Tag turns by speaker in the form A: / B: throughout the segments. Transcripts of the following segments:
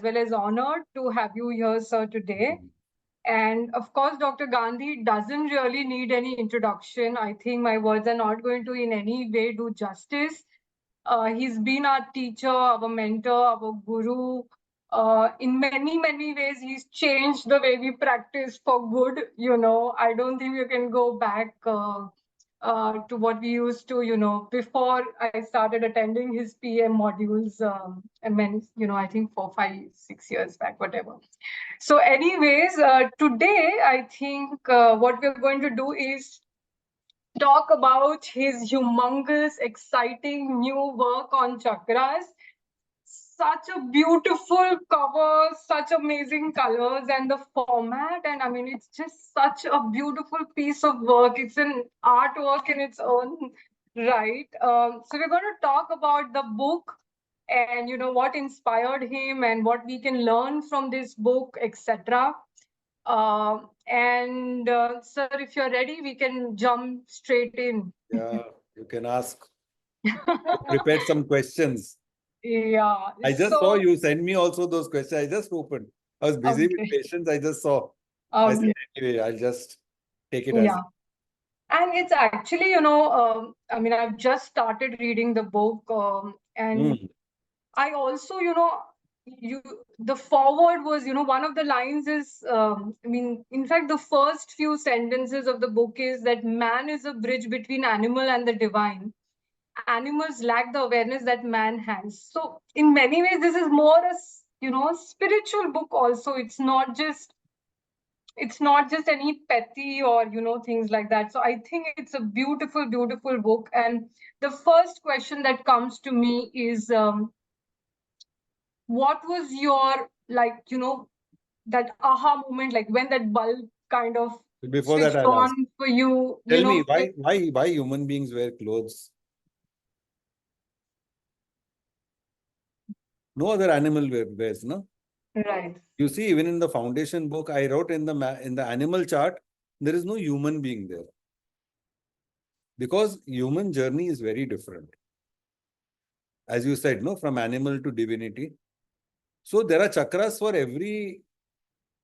A: well as honored to have you here, sir, today. And of course, Dr. Gandhi doesn't really need any introduction. I think my words are not going to in any way do justice. He's been our teacher, our mentor, our guru. In many, many ways, he's changed the way we practice for good. I don't think you can go back to what we used to, before I started attending his PM modules. And then, I think 4, 5, 6 years back, whatever. So anyways, today, I think what we're going to do is talk about his humongous, exciting new work on chakras. Such a beautiful cover, such amazing colors, and the format. And I mean, it's just such a beautiful piece of work. It's an artwork in its own right. So we're going to talk about the book and what inspired him and what we can learn from this book, etc. Sir, if you're ready, we can jump straight in.
B: Yeah, you can ask. Prepared some questions.
A: Yeah.
B: I just saw you send me also those questions. I just opened. I was busy with patients. I just saw. I said, anyway, I'll just take it as.
A: Yeah. And it's actually, I mean, I've just started reading the book, and I also, the forward was, one of the lines is, I mean, in fact, the first few sentences of the book is that man is a bridge between animal and the divine. Animals lack the awareness that man has. So in many ways, this is more a, spiritual book also. It's not just any petty or things like that. So I think it's a beautiful, beautiful book. And the first question that comes to me is, what was your, that aha moment, like when that bulb kind of
B: before
A: switched
B: that
A: on for you?
B: Tell me, why human beings wear clothes? No other animal wears, no?
A: Right.
B: You see, even in the foundation book, I wrote in the animal chart, there is no human being there. Because human journey is very different. As you said, no, from animal to divinity. So there are chakras for every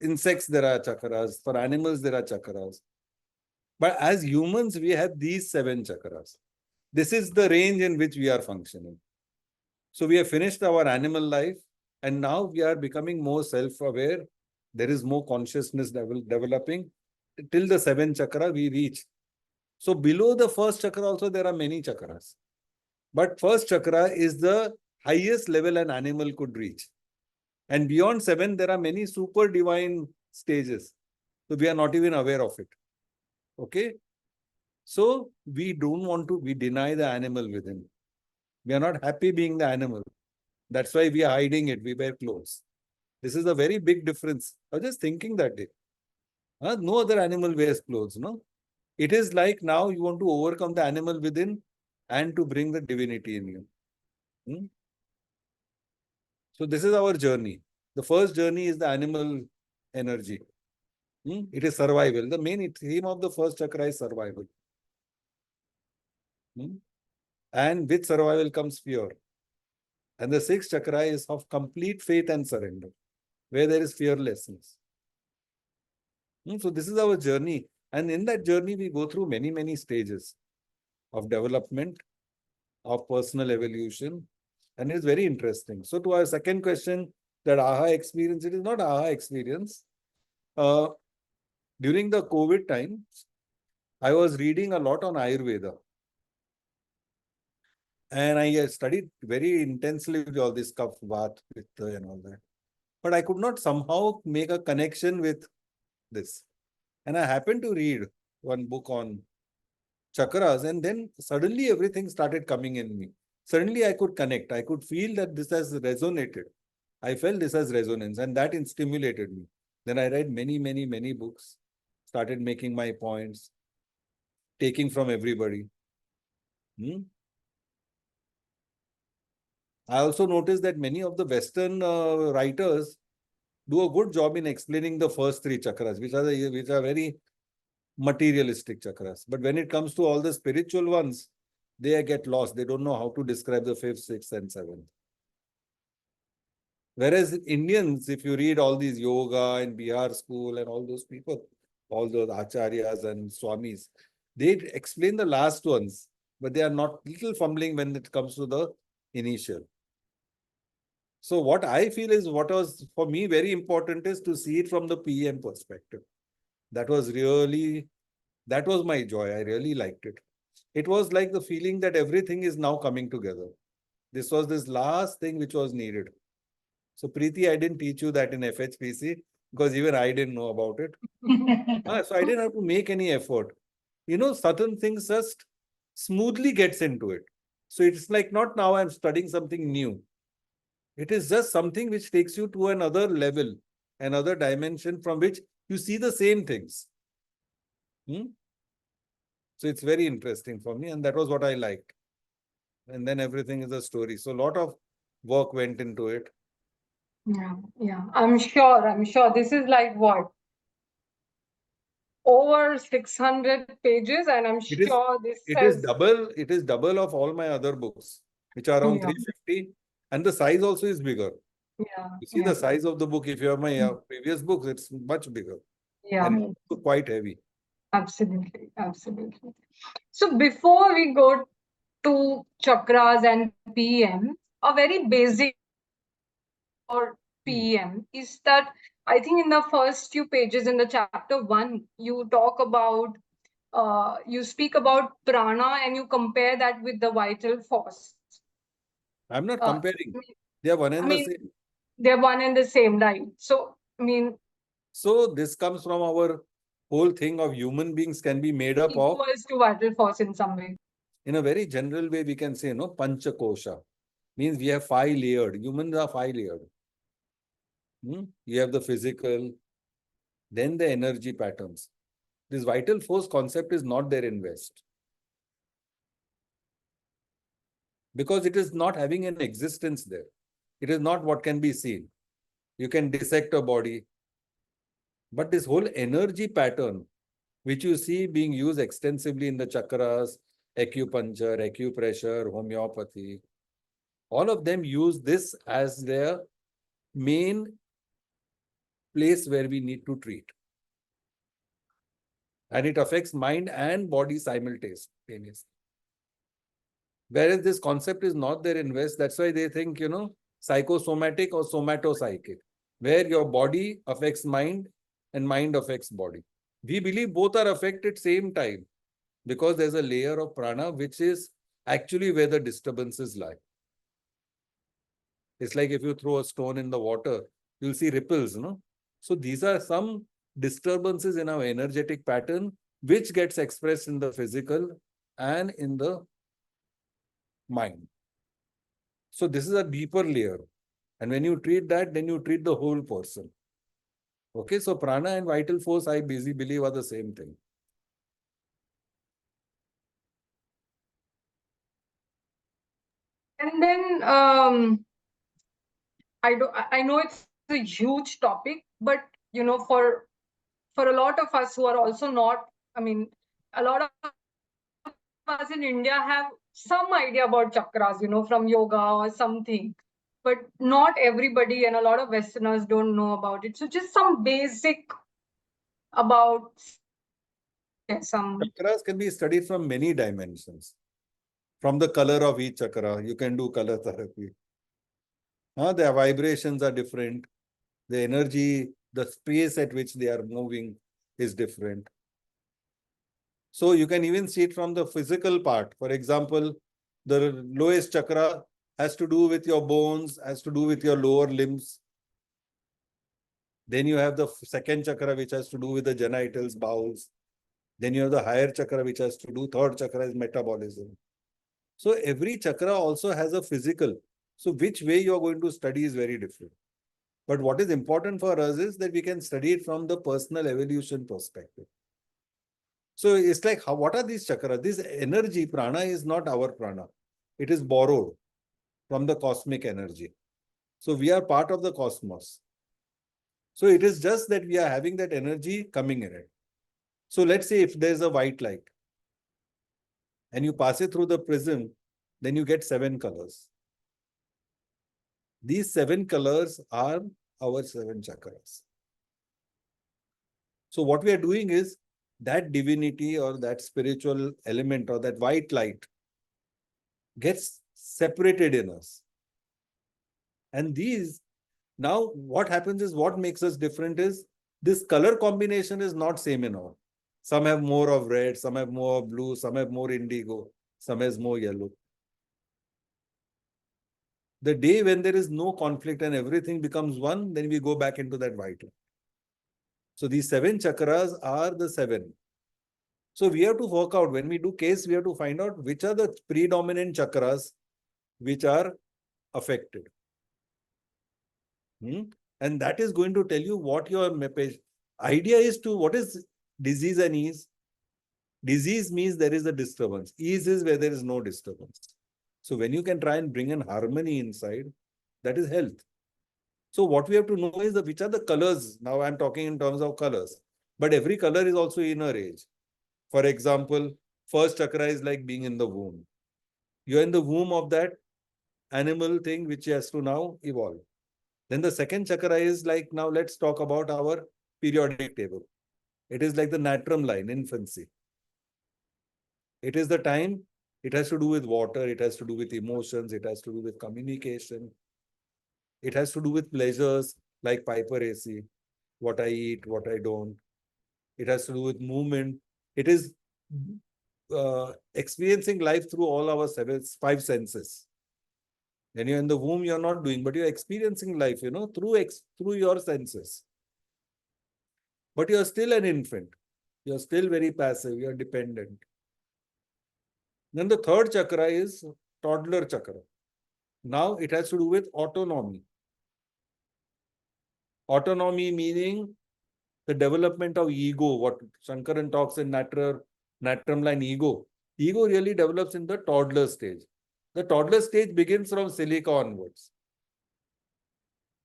B: insects, there are chakras. For animals, there are chakras. But as humans, we have these 7 chakras. This is the range in which we are functioning. So we have finished our animal life and now we are becoming more self-aware. There is more consciousness developing. Till the 7th chakra we reach. So below the first chakra also there are many chakras. But first chakra is the highest level an animal could reach. And beyond 7, there are many super divine stages. So we are not even aware of it. Okay? So we don't want to, we deny the animal within. We are not happy being the animal. That's why we are hiding it. We wear clothes. This is a very big difference. I was just thinking that day. No other animal wears clothes, no? It is like now you want to overcome the animal within and to bring the divinity in you. So this is our journey. The first journey is the animal energy. It is survival. The main theme of the first chakra is survival. And with survival comes fear. And the 6th chakra is of complete faith and surrender, where there is fearlessness. So this is our journey. And in that journey, we go through many, many stages of development, of personal evolution. And it's very interesting. So to our second question, that aha experience, it is not aha experience. During the COVID time, I was reading a lot on Ayurveda. And I studied very intensely with all this kapha, vata, pitta and all that. But I could not somehow make a connection with this. And I happened to read one book on chakras and then suddenly everything started coming in me. Suddenly I could connect. I could feel that this has resonated. I felt this has resonance and that stimulated me. Then I read many, many, many books, started making my points, taking from everybody. I also noticed that many of the Western writers do a good job in explaining the first 3 chakras, which are very materialistic chakras. But when it comes to all the spiritual ones, they get lost. They don't know how to describe the 5th, 6th, and 7th. Whereas Indians, if you read all these yoga and Bihar school and all those people, all those acharyas and swamis, they explain the last ones, but they are not little fumbling when it comes to the initial. So what I feel is what was for me very important is to see it from the PM perspective. That was really, that was my joy. I really liked it. It was like the feeling that everything is now coming together. This was this last thing which was needed. So Preeti, I didn't teach you that in FHPC because even I didn't know about it. So I didn't have to make any effort. You know, certain things just smoothly gets into it. So it's like not now I'm studying something new. It is just something which takes you to another level, another dimension from which you see the same things. So it's very interesting for me, and that was what I liked. And then everything is a story. So a lot of work went into it.
A: Yeah, yeah. I'm sure. I'm sure. This is like what? Over 600 pages, and I'm
B: It is
A: sure this
B: it is
A: says,
B: double, it is double of all my other books, which are around
A: yeah,
B: 350, and the size also is bigger.
A: yeah,
B: You see
A: yeah,
B: the size of the book. If you have my previous books, it's much bigger
A: yeah,
B: and it's quite heavy.
A: absolutely, absolutely. So before we go to chakras and PM, a very basic or
B: Hmm.
A: PM is that I think in the first few pages in the chapter one, you talk about, you speak about prana and you compare that with the vital force.
B: I'm not
A: Uh,
B: comparing. They are one
A: I
B: and the
A: mean,
B: same.
A: they're one and the same, right? So, I mean,
B: So this comes from our whole thing of human beings can be made up of,
A: equals to vital force in some way.
B: in a very general way, we can say, no, panchakosha. Means we have 5 layered. Humans are 5 layered. You have the physical, then the energy patterns. This vital force concept is not there in West because it is not having an existence there. It is not what can be seen. You can dissect a body, but this whole energy pattern, which you see being used extensively in the chakras, acupuncture, acupressure, homeopathy, all of them use this as their main place where we need to treat. And it affects mind and body simultaneously. Whereas this concept is not there in West, that's why they think, psychosomatic or somatopsychic, where your body affects mind and mind affects body. We believe both are affected same time because there's a layer of prana which is actually where the disturbances lie. It's like if you throw a stone in the water, you'll see ripples, no? So these are some disturbances in our energetic pattern which gets expressed in the physical and in the mind. So this is a deeper layer. And when you treat that, then you treat the whole person. Okay, so prana and vital force, I basically believe are the same thing.
A: And then I know it's a huge topic, but for a lot of us who are also not, I mean, a lot of us in India have some idea about chakras, from yoga or something. But not everybody and a lot of Westerners don't know about it. So just some basic about some.
B: Chakras can be studied from many dimensions. From the color of each chakra, you can do color therapy. Their vibrations are different. The energy, the space at which they are moving is different. So you can even see it from the physical part. For example, the lowest chakra has to do with your bones, has to do with your lower limbs. Then you have the second chakra, which has to do with the genitals, bowels. Then you have the higher chakra, which has to do, third chakra is metabolism. So every chakra also has a physical. So which way you are going to study is very different. But what is important for us is that we can study it from the personal evolution perspective. So it's like, what are these chakras? This energy, prana, is not our prana. It is borrowed from the cosmic energy. So we are part of the cosmos. So it is just that we are having that energy coming in it. So let's say if there's a white light and you pass it through the prism, then you get 7 colors. These 7 colors are our 7 chakras. So what we are doing is that divinity or that spiritual element or that white light gets separated in us. And these, now what happens is, what makes us different is this color combination is not same in all. Some have more of red, some have more of blue, some have more indigo, some has more yellow. The day when there is no conflict and everything becomes one, then we go back into that white light. So these 7 chakras are the 7. So we have to work out, when we do case, we have to find out which are the predominant chakras which are affected. And that is going to tell you what your idea is to, what is disease and ease? Disease means there is a disturbance. Ease is where there is no disturbance. So when you can try and bring in harmony inside, that is health. So what we have to know is which are the colors. Now I'm talking in terms of colors, but every color is also inner age. For example, first chakra is like being in the womb. You're in the womb of that animal thing which has to now evolve. Then the second chakra is like, now let's talk about our periodic table. It is like the natrum line, infancy. It is the time, it has to do with water, it has to do with emotions, it has to do with communication. It has to do with pleasures like Piper-AC, what I eat, what I don't. It has to do with movement. It is experiencing life through all our 5 senses. When you're in the womb, you're not doing, but you're experiencing life, through your senses. But you're still an infant. You're still very passive. You're dependent. Then the third chakra is toddler chakra. Now it has to do with autonomy. Autonomy meaning the development of ego, what Shankaran talks in natrum line ego. Ego really develops in the toddler stage. The toddler stage begins from silica onwards.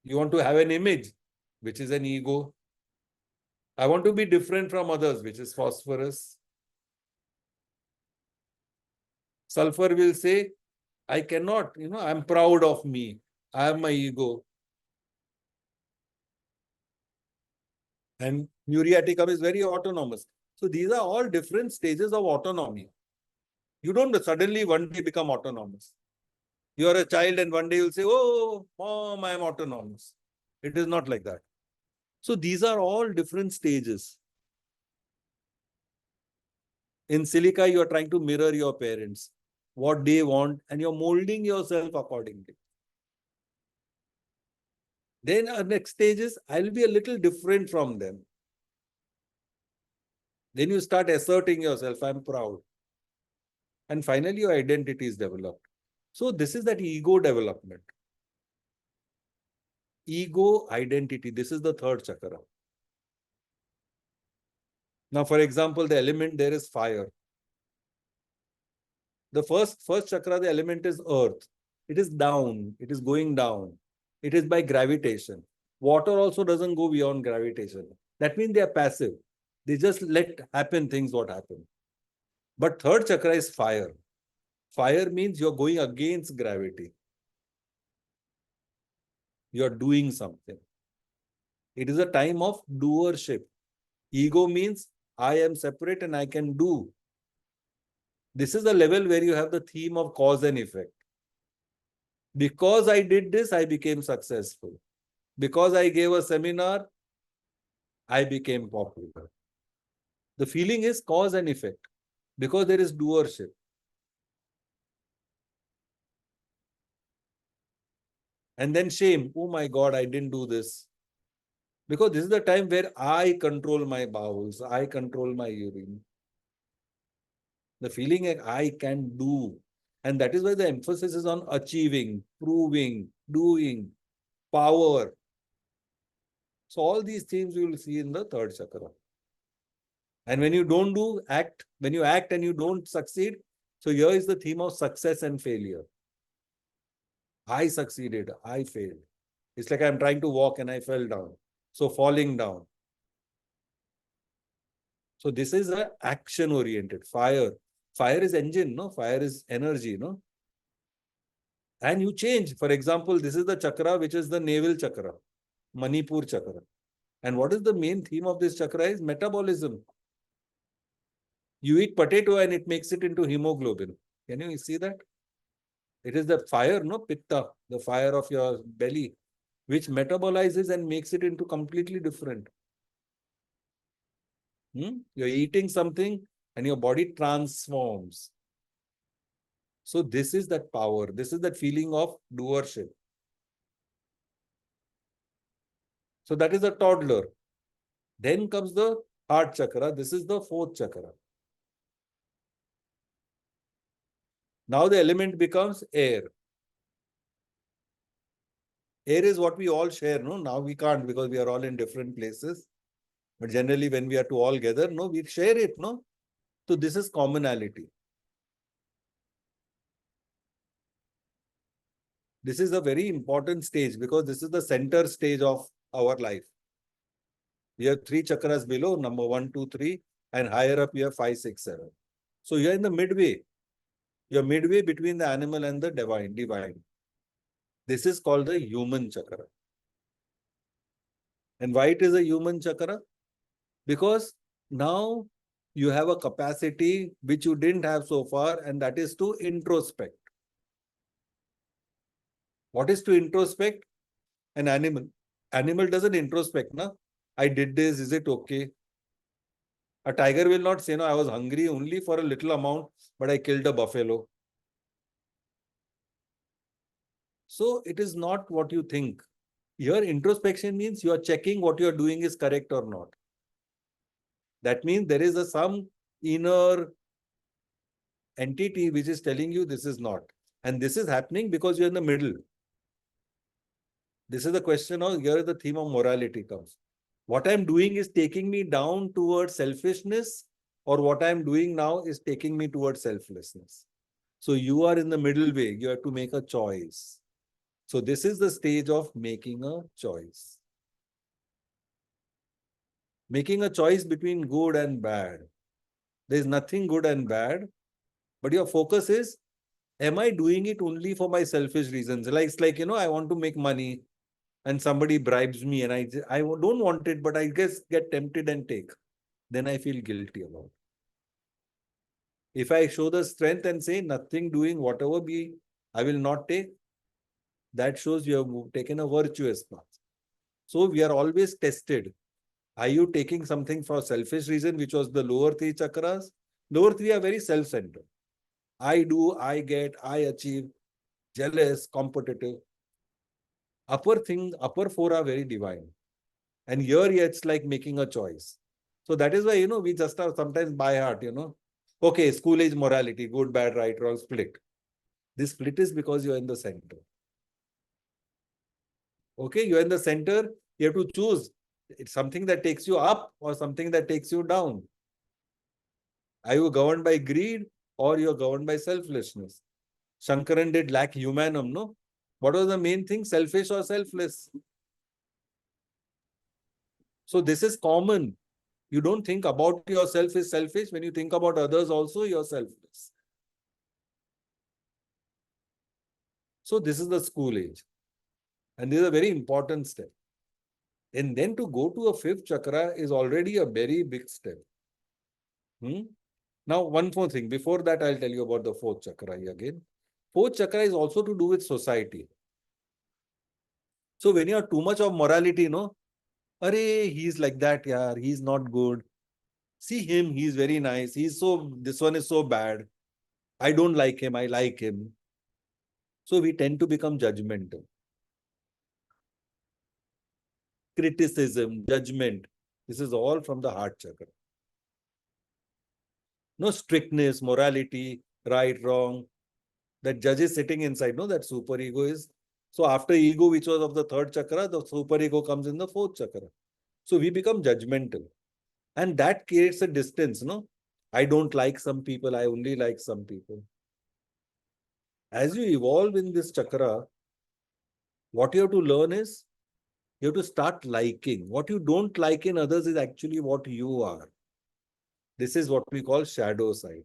B: You want to have an image, which is an ego. I want to be different from others, which is phosphorus. Sulfur will say, I cannot, I'm proud of me. I have my ego. And muriaticum is very autonomous. So these are all different stages of autonomy. You don't suddenly one day become autonomous. You are a child and one day you'll say, oh, mom, I am autonomous. It is not like that. So these are all different stages. In silica, you are trying to mirror your parents, what they want, and you're molding yourself accordingly. Then our next stage is, I'll be a little different from them. Then you start asserting yourself, I'm proud. And finally, your identity is developed. So this is that ego development. Ego identity. This is the third chakra. Now, for example, the element there is fire. The first chakra, the element is earth. It is down. It is going down. It is by gravitation. Water also doesn't go beyond gravitation. That means they are passive. They just let happen things what happen. But third chakra is fire. Fire means you're going against gravity. You're doing something. It is a time of doership. Ego means I am separate and I can do. This is the level where you have the theme of cause and effect. Because I did this, I became successful. Because I gave a seminar, I became popular. The feeling is cause and effect because there is doership. And then shame. Oh my God, I didn't do this. Because this is the time where I control my bowels, I control my urine. The feeling I can do. And that is why the emphasis is on achieving, proving, doing, power. So all these themes you will see in the third chakra. And when you don't do, act, when you act and you don't succeed, so here is the theme of success and failure. I succeeded, I failed. It's like I'm trying to walk and I fell down. So falling down. So this is an action-oriented fire. Fire is engine, no? Fire is energy, no? And you change. For example, this is the chakra, which is the navel chakra, Manipur chakra. And what is the main theme of this chakra is metabolism. You eat potato and it makes it into hemoglobin. Can you see that? It is the fire, no, pitta, the fire of your belly, which metabolizes and makes it into completely different. You're eating something and your body transforms. So this is that power. This is that feeling of doership. So that is a toddler. Then comes the heart chakra. This is the fourth chakra. Now the element becomes air. Air is what we all share, no? Now we can't because we are all in different places. But generally when we are to all gather, no, we share it, no? So this is commonality. This is a very important stage because this is the center stage of our life. You have three chakras below, number 1, 2, 3, and higher up you have 5, 6, 7. So you're in the midway. You're midway between the animal and the divine. This is called the human chakra. And why it is a human chakra? Because now you have a capacity which you didn't have so far, and that is to introspect. What is to introspect? An animal. Animal doesn't introspect, na? I did this, is it okay? A tiger will not say, no, I was hungry only for a little amount, but I killed a buffalo. So it is not what you think. Your introspection means you are checking what you are doing is correct or not. That means there is some inner entity which is telling you this is not. And this is happening because you're in the middle. This is the question of, here the theme of morality comes. What I'm doing is taking me down towards selfishness, or what I'm doing now is taking me towards selflessness. So you are in the middle way. You have to make a choice. So this is the stage of making a choice. Making a choice between good and bad. There is nothing good and bad, but your focus is, am I doing it only for my selfish reasons? Like, it's like, I want to make money and somebody bribes me and I don't want it, but I guess get tempted and take. Then I feel guilty about it. If I show the strength and say nothing doing, whatever be, I will not take, that shows you have taken a virtuous path. So we are always tested. Are you taking something for selfish reason, which was the lower three chakras? Lower three are very self-centered. I do, I get, I achieve, jealous, competitive. Upper four are very divine. And here it's like making a choice. So that is why, we just are sometimes by heart, Okay, school age morality, good, bad, right, wrong, split. This split is because you're in the center. Okay, you're in the center, you have to choose. It's something that takes you up or something that takes you down. Are you governed by greed or you're governed by selflessness? Shankaran did lack humanum, no? What was the main thing? Selfish or selfless? So this is common. You don't think about yourself as selfish. When you think about others also, you're selfless. So this is the school age. And this is a very important step. And then to go to a fifth chakra is already a very big step. Now, one more thing. Before that, I'll tell you about the fourth chakra again. Fourth chakra is also to do with society. So when you have too much of morality, Arey, he's like that, yaar. He's not good. See him, he's very nice. This one is so bad. I don't like him, I like him. So we tend to become judgmental. Criticism, judgment. This is all from the heart chakra. No strictness, morality, right, wrong. That judge is sitting inside, that super ego is. So after ego, which was of the third chakra, the super ego comes in the fourth chakra. So we become judgmental. And that creates a distance, I don't like some people, I only like some people. As you evolve in this chakra, what you have to learn is, you have to start liking. What you don't like in others is actually what you are. This is what we call shadow side.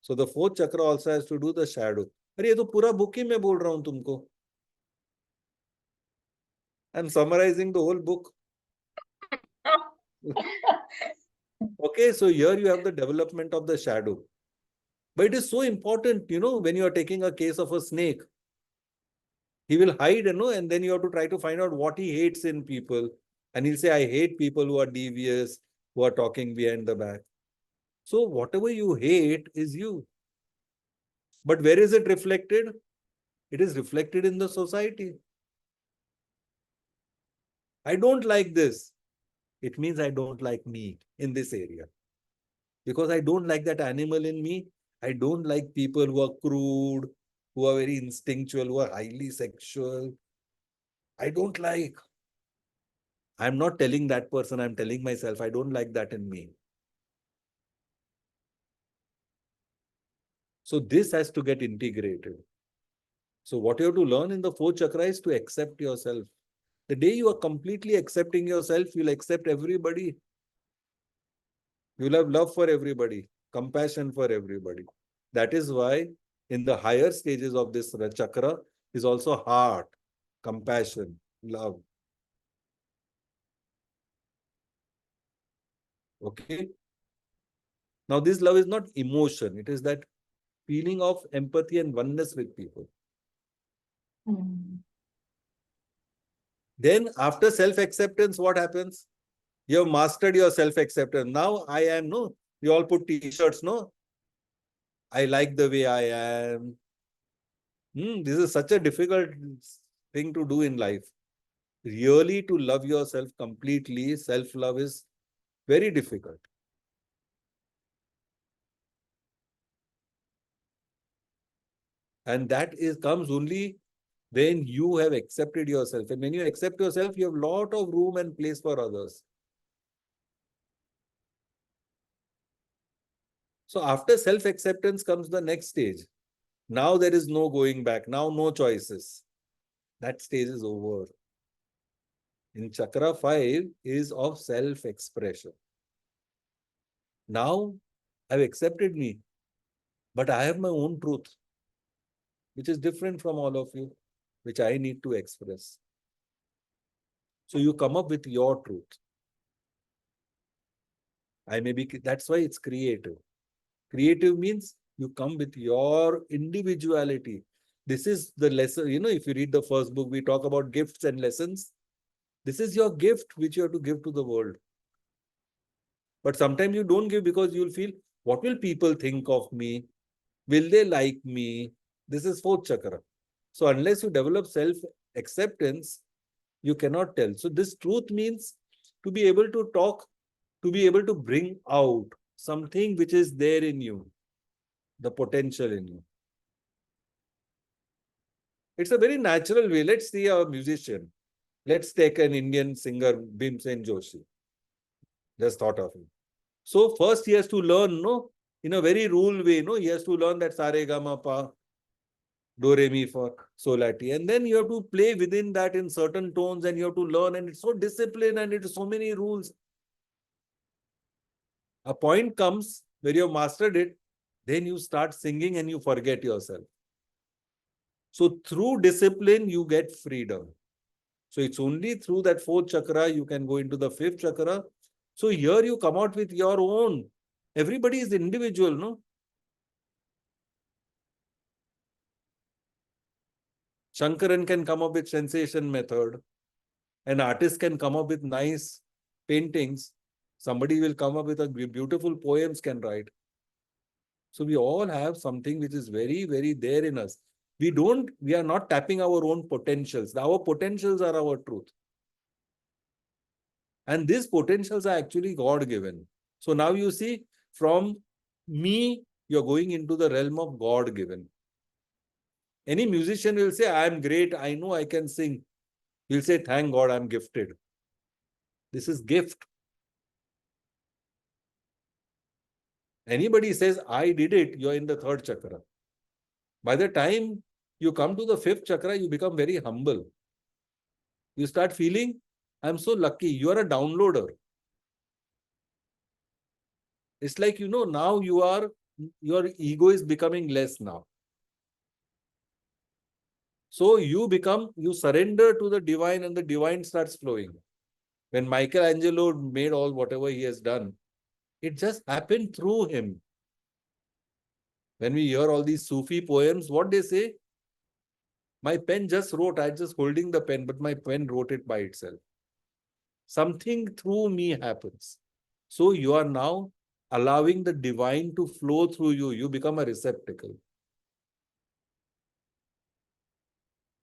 B: So the fourth chakra also has to do the shadow. अरे ये तो पूरा book ही मैं बोल रहा हूं तुमको. I am summarizing the whole book. Okay, so here you have the development of the shadow. But it is so important, when you are taking a case of a snake, he will hide, and then you have to try to find out what he hates in people. And he'll say, I hate people who are devious, who are talking behind the back. So whatever you hate is you. But where is it reflected? It is reflected in the society. I don't like this. It means I don't like me in this area. Because I don't like that animal in me. I don't like people who are crude, who are very instinctual, who are highly sexual. I don't like. I'm not telling that person, I'm telling myself, I don't like that in me. So this has to get integrated. So what you have to learn in the fourth chakra is to accept yourself. The day you are completely accepting yourself, you'll accept everybody. You'll have love for everybody, compassion for everybody. That is why in the higher stages of this chakra is also heart, compassion, love. Okay. Now this love is not emotion. It is that feeling of empathy and oneness with people.
A: Mm.
B: Then after self-acceptance, what happens? You have mastered your self-acceptance. Now I am, no, you all put t-shirts, no? I like the way I am. This is such a difficult thing to do in life. Really to love yourself completely, self-love is very difficult. And that is comes only when you have accepted yourself. And when you accept yourself, you have a lot of room and place for others. So after self-acceptance comes the next stage. Now there is no going back. Now no choices. That stage is over. In chakra 5 is of self-expression. Now I've accepted me, but I have my own truth, which is different from all of you, which I need to express. So you come up with your truth. That's why it's creative. Creative means you come with your individuality. This is the lesson, if you read the first book, we talk about gifts and lessons. This is your gift which you have to give to the world. But sometimes you don't give because you'll feel, what will people think of me? Will they like me? This is fourth chakra. So unless you develop self-acceptance, you cannot tell. So this truth means to be able to talk, to be able to bring out something which is there in you, the potential in you. It's a very natural way. Let's see a musician. Let's take an Indian singer, Bhimsen Joshi. Just thought of him. So first he has to learn, no, in a very rule way, no, he has to learn that sa re ga ma pa, do re mi fa, sol la ti, and then you have to play within that in certain tones, and you have to learn, and it's so disciplined, and it's so many rules. A point comes where you have mastered it, then you start singing and you forget yourself. So through discipline, you get freedom. So it's only through that fourth chakra you can go into the fifth chakra. So here you come out with your own. Everybody is individual, no? Shankaran can come up with sensation method. An artist can come up with nice paintings. Somebody will come up with a beautiful poems can write. So we all have something which is very, very there in us. We are not tapping our own potentials. Our potentials are our truth. And these potentials are actually God given. So now you see, from me, you're going into the realm of God given. Any musician will say, I am great. I know I can sing. He'll say, thank God I'm gifted. This is gift. Anybody says, I did it, you're in the third chakra. By the time you come to the fifth chakra, you become very humble. You start feeling, I'm so lucky. You are a downloader. It's like, now your ego is becoming less now. So you surrender to the divine and the divine starts flowing. When Michelangelo made all whatever he has done, it just happened through him. When we hear all these Sufi poems, what they say, my pen just wrote, I just holding the pen, but my pen wrote it by itself. Something through me happens. So you are now allowing the divine to flow through you. You become a receptacle.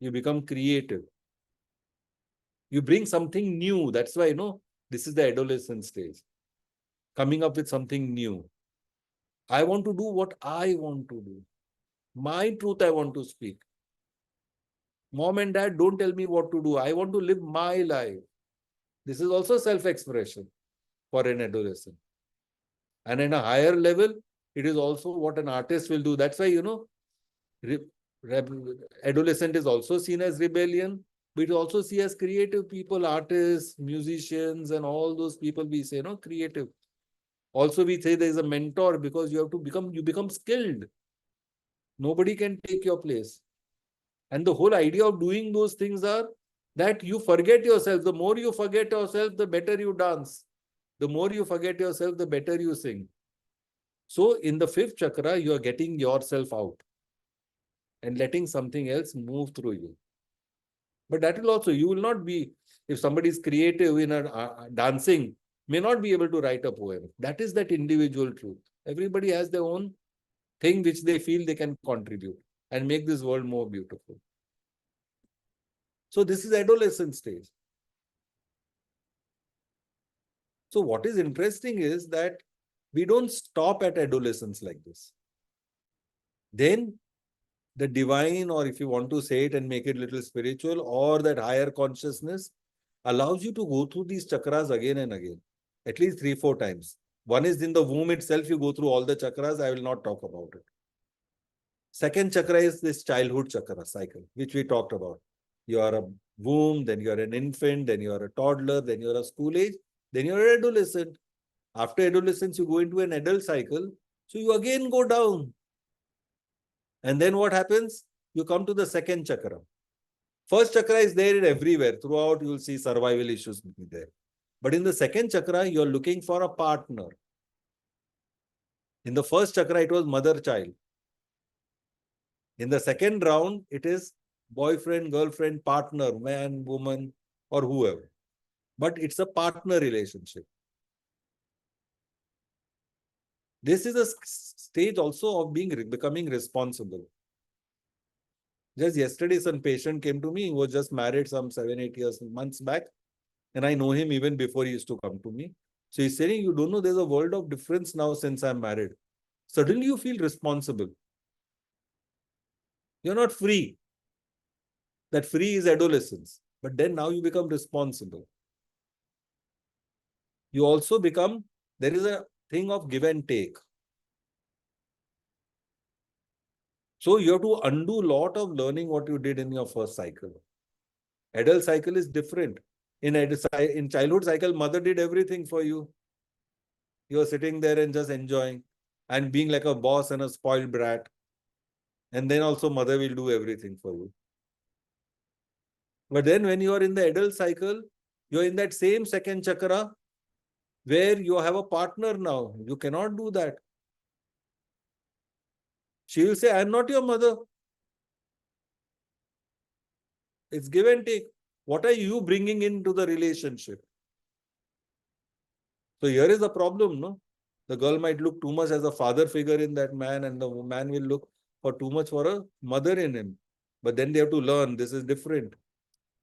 B: You become creative. You bring something new. That's why, this is the adolescent stage. Coming up with something new. I want to do what I want to do. My truth I want to speak. Mom and dad, don't tell me what to do. I want to live my life. This is also self-expression for an adolescent. And in a higher level, it is also what an artist will do. That's why, re- adolescent is also seen as rebellion, but it also seen as creative people, artists, musicians, and all those people we say, creative. Also, we say there is a mentor because you become skilled. Nobody can take your place. And the whole idea of doing those things are that you forget yourself. The more you forget yourself, the better you dance. The more you forget yourself, the better you sing. So in the fifth chakra, you are getting yourself out and letting something else move through you. But that will also, you will not be, if somebody is creative in a dancing, may not be able to write a poem. That is that individual truth. Everybody has their own thing which they feel they can contribute and make this world more beautiful. So this is adolescent stage. So what is interesting is that we don't stop at adolescence like this. Then the divine, or if you want to say it and make it a little spiritual, or that higher consciousness allows you to go through these chakras again and again, at least 3-4 times. One is in the womb itself, you go through all the chakras. I will not talk about it. Second chakra is this childhood chakra cycle, which we talked about. You are a womb, then you are an infant, then you are a toddler, then you are a school age, then you are an adolescent. After adolescence, you go into an adult cycle. So you again go down. And then what happens? You come to the second chakra. First chakra is there in everywhere. Throughout, you will see survival issues there. But in the second chakra, you are looking for a partner. In the first chakra, it was mother-child. In the second round, it is boyfriend, girlfriend, partner, man, woman, or whoever. But it's a partner relationship. This is a stage also of becoming responsible. Just yesterday, some patient came to me. He was just married some 7-8 months back. And I know him even before he used to come to me. So he's saying, you don't know, there's a world of difference now since I'm married. Suddenly you feel responsible. You're not free. That free is adolescence. But then now you become responsible. You also become, there is a thing of give and take. So you have to undo a lot of learning what you did in your first cycle. Adult cycle is different. In childhood cycle, mother did everything for you. You are sitting there and just enjoying and being like a boss and a spoiled brat. And then also mother will do everything for you. But then when you are in the adult cycle, you're in that same second chakra where you have a partner now. You cannot do that. She will say, I'm not your mother. It's give and take. What are you bringing into the relationship? So here is the problem, no? The girl might look too much as a father figure in that man, and the man will look for too much for a mother in him. But then they have to learn this is different.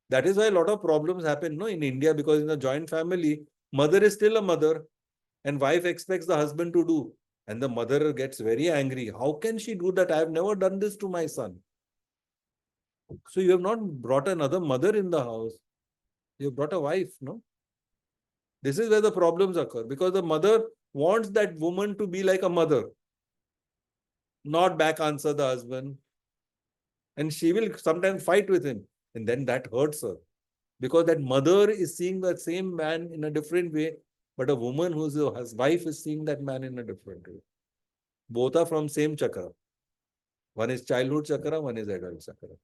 B: That is why a lot of problems happen, no, in India, because in a joint family, mother is still a mother and wife expects the husband to do. And the mother gets very angry. How can she do that? I have never done this to my son. So you have not brought another mother in the house. You have brought a wife, no? This is where the problems occur because the mother wants that woman to be like a mother, not back answer the husband. And she will sometimes fight with him. And then that hurts her. Because that mother is seeing the same man in a different way, but a woman who's his wife is seeing that man in a different way. Both are from same chakra. One is childhood chakra, one is adult chakra.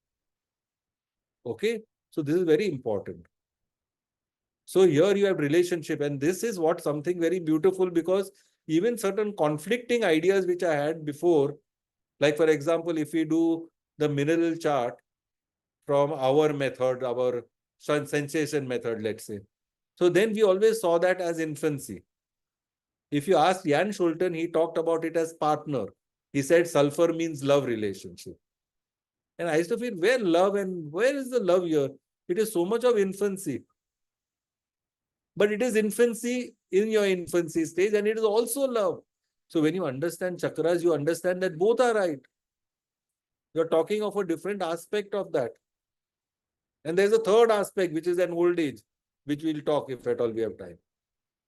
B: Okay. So this is very important. So here you have relationship, and this is what something very beautiful, because even certain conflicting ideas which I had before, like for example, if we do the mineral chart from our method, our sensation method, let's say. So then we always saw that as infancy. If you ask Jan Schulten, he talked about it as partner. He said sulfur means love relationship. And I used to feel, where love and where is the love here? It is so much of infancy. But it is infancy in your infancy stage, and it is also love. So when you understand chakras, you understand that both are right. You're talking of a different aspect of that. And there's a third aspect, which is an old age, which we'll talk if at all we have time.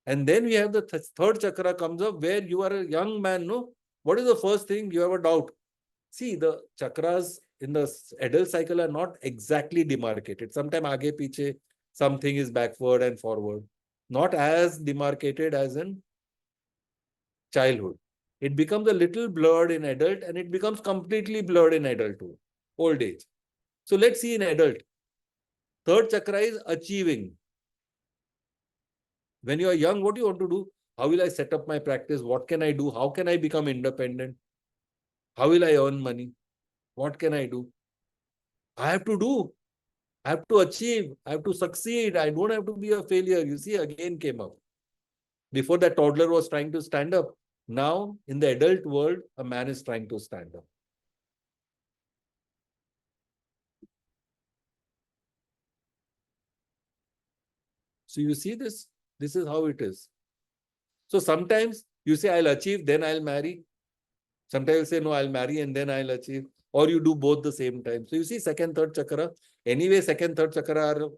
B: And then we have the third chakra comes up where you are a young man, no? What is the first thing? You have a doubt. See, the chakras in the adult cycle are not exactly demarcated. Sometimes aage piche, something is backward and forward. Not as demarcated as in childhood. It becomes a little blurred in adult, and it becomes completely blurred in adulthood, old age. So let's see in adult. Third chakra is achieving. When you are young, what do you want to do? How will I set up my practice? What can I do? How can I become independent? How will I earn money? What can I do? I have to do. I have to achieve. I have to succeed. I don't have to be a failure. You see, again came up. Before that toddler was trying to stand up. Now, in the adult world, a man is trying to stand up. So you see this? This is how it is. So sometimes you say, I'll achieve, then I'll marry. Sometimes you say, no, I'll marry and then I'll achieve. Or you do both the same time. So you see second, third chakra. Anyway, second, third chakra are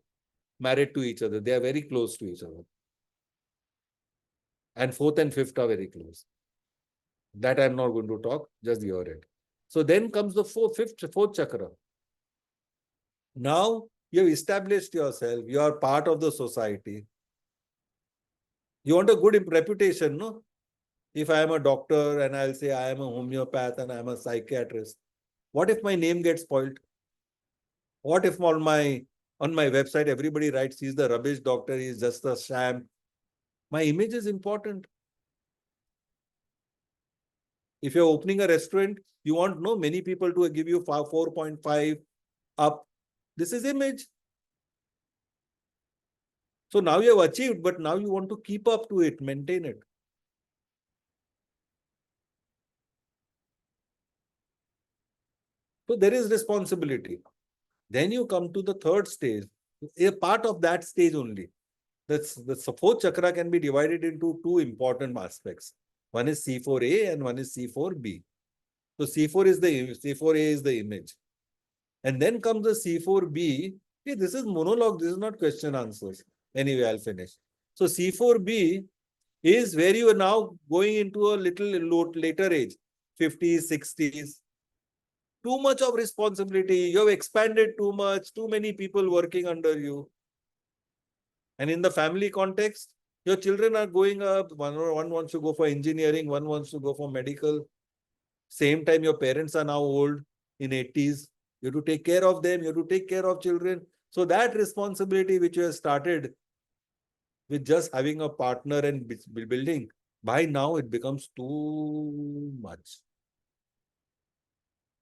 B: married to each other. They are very close to each other. And fourth and fifth are very close. That I'm not going to talk, just hear it. So then comes the fourth chakra. Now you have established yourself. You are part of the society. You want a good reputation, no? If I am a doctor and I'll say I am a homeopath and I am a psychiatrist, what if my name gets spoiled? What if on my website everybody writes he's the rubbish doctor, he's just a sham? My image is important. If you're opening a restaurant, you want many people to give you 4.5 up. This is image. So now you have achieved, but now you want to keep up to it, maintain it. So there is responsibility. Then you come to the third stage, a part of that stage only. The fourth chakra can be divided into two important aspects. One is C4A and one is C4B. So C4A is the image. And then comes the C4B. Okay, this is monologue. This is not question answers. Anyway, I'll finish. So C4B is where you are now going into a little later age, 50s, 60s. Too much of responsibility. You have expanded too much. Too many people working under you. And in the family context, your children are going up. One wants to go for engineering. One wants to go for medical. Same time, your parents are now old, in 80s. You have to take care of them. You have to take care of children. So that responsibility which you have started with just having a partner and building, by now it becomes too much.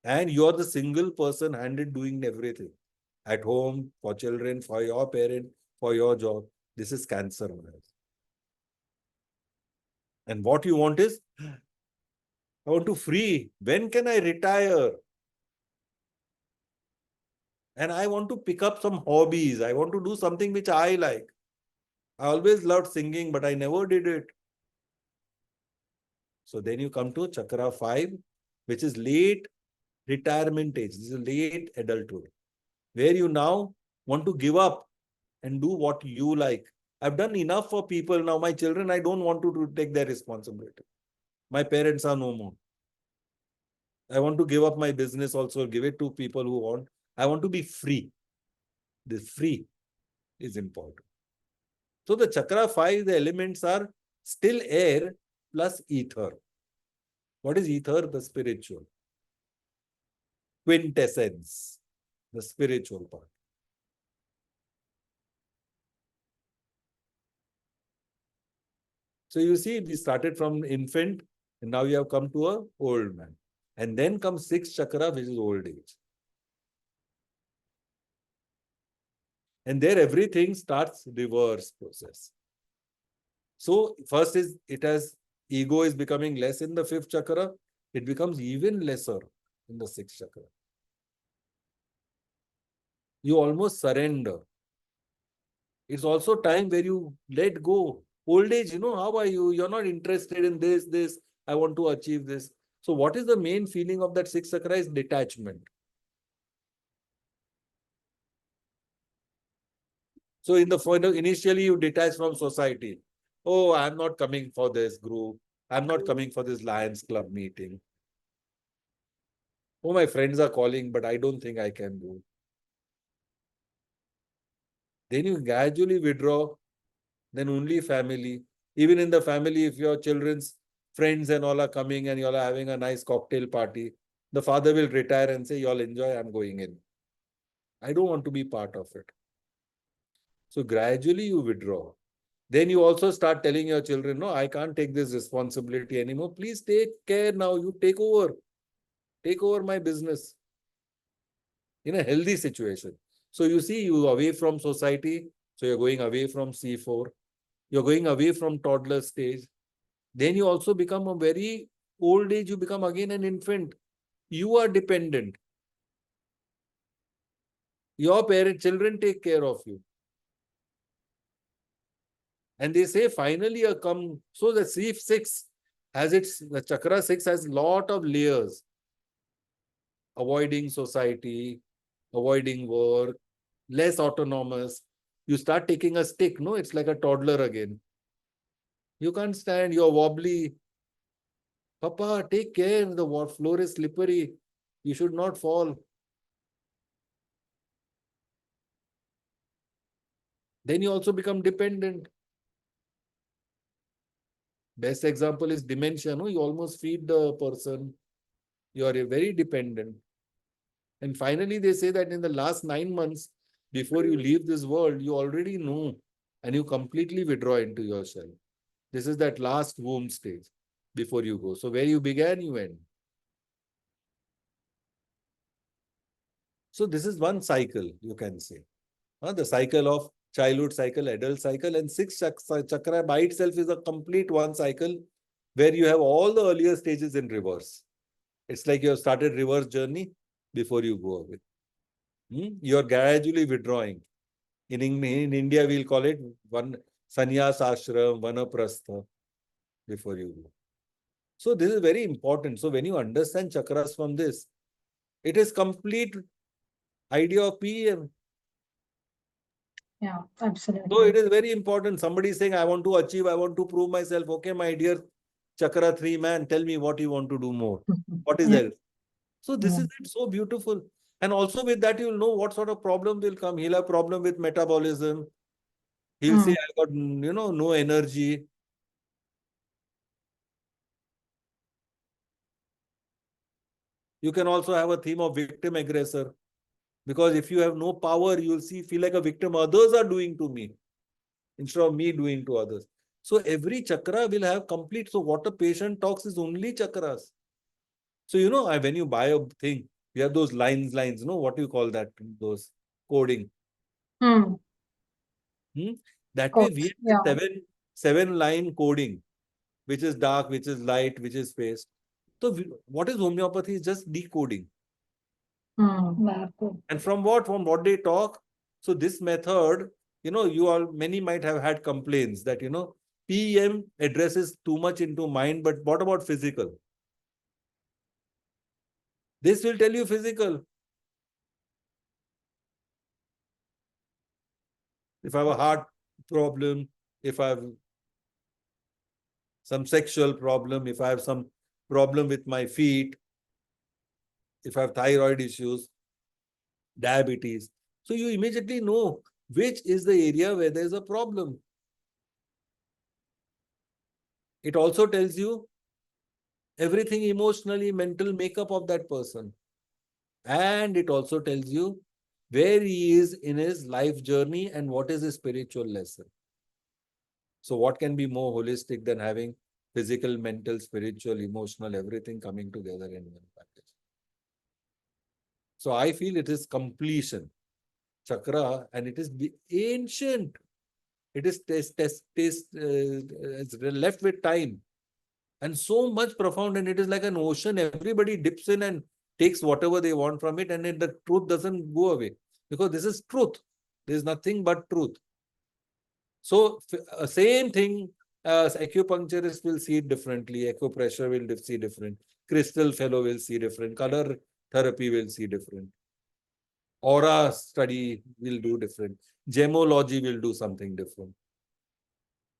B: And you're the single person handed doing everything. At home, for children, for your parent, for your job. This is cancer. And what you want is, I want to free. When can I retire? And I want to pick up some hobbies. I want to do something which I like. I always loved singing, but I never did it. So then you come to chakra 5, which is late retirement age. This is late adulthood, where you now want to give up and do what you like. I've done enough for people. Now my children, I don't want to take their responsibility. My parents are no more. I want to give up my business also, give it to people who want. I want to be free. The free is important. So the chakra 5, the elements are still air plus ether. What is ether? The spiritual. Quintessence. The spiritual part. So you see, we started from infant and now you have come to a old man. And then comes sixth chakra, which is old age. And there everything starts reverse process. So first is ego is becoming less in the fifth chakra. It becomes even lesser in the sixth chakra. You almost surrender. It's also time where you let go. Old age, how are you? You're not interested in this. I want to achieve this. So what is the main feeling of that sixth chakra is detachment. So in the final, initially you detach from society. Oh, I'm not coming for this group. I'm not coming for this Lions Club meeting. Oh, my friends are calling, but I don't think I can go. Then you gradually withdraw, then only family. Even in the family, if your children's friends and all are coming and you all are having a nice cocktail party, the father will retire and say, you all enjoy, I'm going in. I don't want to be part of it. So gradually you withdraw. Then you also start telling your children, no, I can't take this responsibility anymore. Please take care now. You take over. Take over my business in a healthy situation. So you see, you away from society. So you're going away from C4. You're going away from toddler stage. Then you also become a very old age. You become again an infant. You are dependent. Your children take care of you. And they say finally a come. So the C6 the chakra 6 has lot of layers. Avoiding society, avoiding work, less autonomous. You start taking a stick, no? It's like a toddler again. You can't stand, you're wobbly. Papa, take care, the floor is slippery. You should not fall. Then you also become dependent. Best example is dementia, no? You almost feed the person. You are very dependent. And finally, they say that in the last 9 months, before you leave this world, you already know and you completely withdraw into yourself. This is that last womb stage before you go. So where you began, you end. So this is one cycle, you can say. The cycle of childhood cycle, adult cycle, and sixth chakra by itself is a complete one cycle where you have all the earlier stages in reverse. It's like you have started reverse journey before you go away. You are gradually withdrawing. In India, we'll call it one sannyas ashram, vanaprastha before you go. So this is very important. So when you understand chakras from this, it is complete idea of PM.
A: Yeah, absolutely.
B: So it is very important. Somebody is saying, I want to achieve, I want to prove myself. Okay, my dear chakra 3 man, tell me what you want to do more. What is
A: Yeah.
B: that? So this is it, so beautiful. And also with that, you'll know what sort of problem will come. He'll have problem with metabolism. He'll say, I got, no energy. You can also have a theme of victim aggressor. Because if you have no power, you'll feel like a victim. Others are doing to me instead of me doing to others. So every chakra will have complete. So what a patient talks is only chakras. So, when you buy a thing, you have those lines, what do you call that? Those coding. That way we have seven line coding, which is dark, which is light, which is space. So what is homeopathy? Is just decoding. And from what? From what they talk. So this method, many might have had complaints that, PM addresses too much into mind, but what about physical? This will tell you physical. If I have a heart problem, if I have some sexual problem, if I have some problem with my feet, if I have thyroid issues, diabetes. So you immediately know which is the area where there is a problem. It also tells you everything emotionally, mental makeup of that person. And it also tells you where he is in his life journey and what is his spiritual lesson. So what can be more holistic than having physical, mental, spiritual, emotional, everything coming together in one package? So I feel it is completion, chakra, and it is the ancient. It is it's left with time and so much profound, and it is like an ocean. Everybody dips in and takes whatever they want from it, and the truth doesn't go away because this is truth. There is nothing but truth. So same thing. Acupuncturist will see it differently. Acupressure will see different. Crystal fellow will see different. Color therapy will see different. Aura study will do different. Gemology will do something different.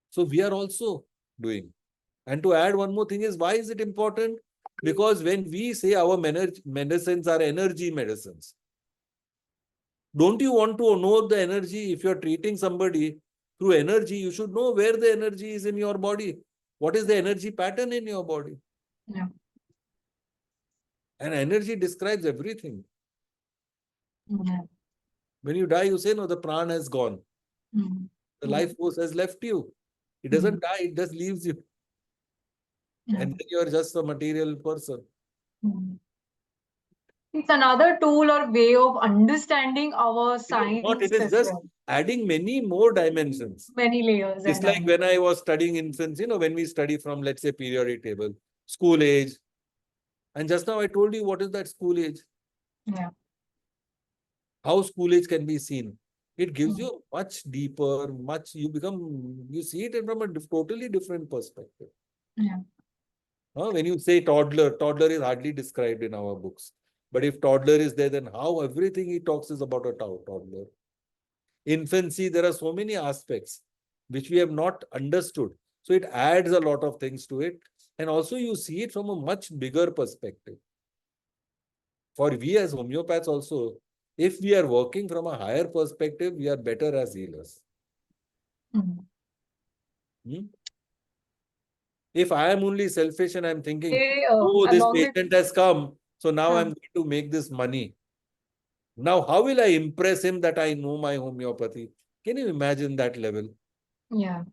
B: So we are also doing. And to add one more thing is, why is it important? Because when we say our medicines are energy medicines, don't you want to know the energy? If you're treating somebody through energy, you should know where the energy is in your body. What is the energy pattern in your body?
A: Yeah.
B: And energy describes everything.
A: Yeah.
B: When you die, you say, no, the prana has gone. The life force has left you. It doesn't die, it just leaves you. And then you are just a material person.
A: It's another tool or way of understanding our
B: It is not,
A: science
B: it is
A: as
B: just
A: well.
B: adding many more dimensions.
A: Many layers.
B: It's like when I was studying infants, when we study from, let's say, periodic table, school age. And just now I told you what is that school age.
A: Yeah.
B: How school age can be seen. It gives you much deeper, you see it from a totally different perspective.
A: Yeah.
B: When you say toddler is hardly described in our books. But if toddler is there, then how everything he talks is about a toddler. Infancy, there are so many aspects which we have not understood. So it adds a lot of things to it. And also you see it from a much bigger perspective. For we as homeopaths also, if we are working from a higher perspective, we are better as healers. If I am only selfish and I'm thinking, oh, this patient has come, so now I'm going to make this money. Now, how will I impress him that I know my homeopathy? Can you imagine that level?
A: Yeah.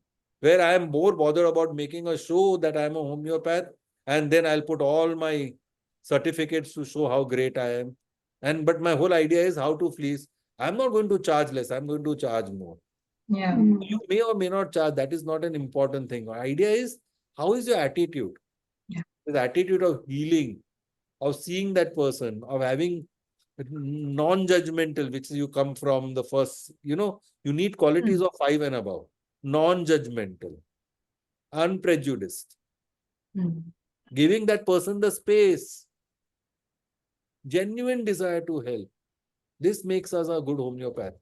B: Where I am more bothered about making a show that I am a homeopath, and then I'll put all my certificates to show how great I am. But my whole idea is how to fleece. I'm not going to charge less, I'm going to charge more.
A: Yeah.
B: You may or may not charge, that is not an important thing. The idea is, how is your attitude?
A: Yeah.
B: The attitude of healing, of seeing that person, of having non-judgmental, which you come from the first, you need qualities of 5 and above. Non-judgmental, unprejudiced, giving that person the space, genuine desire to help. This makes us a good homeopath.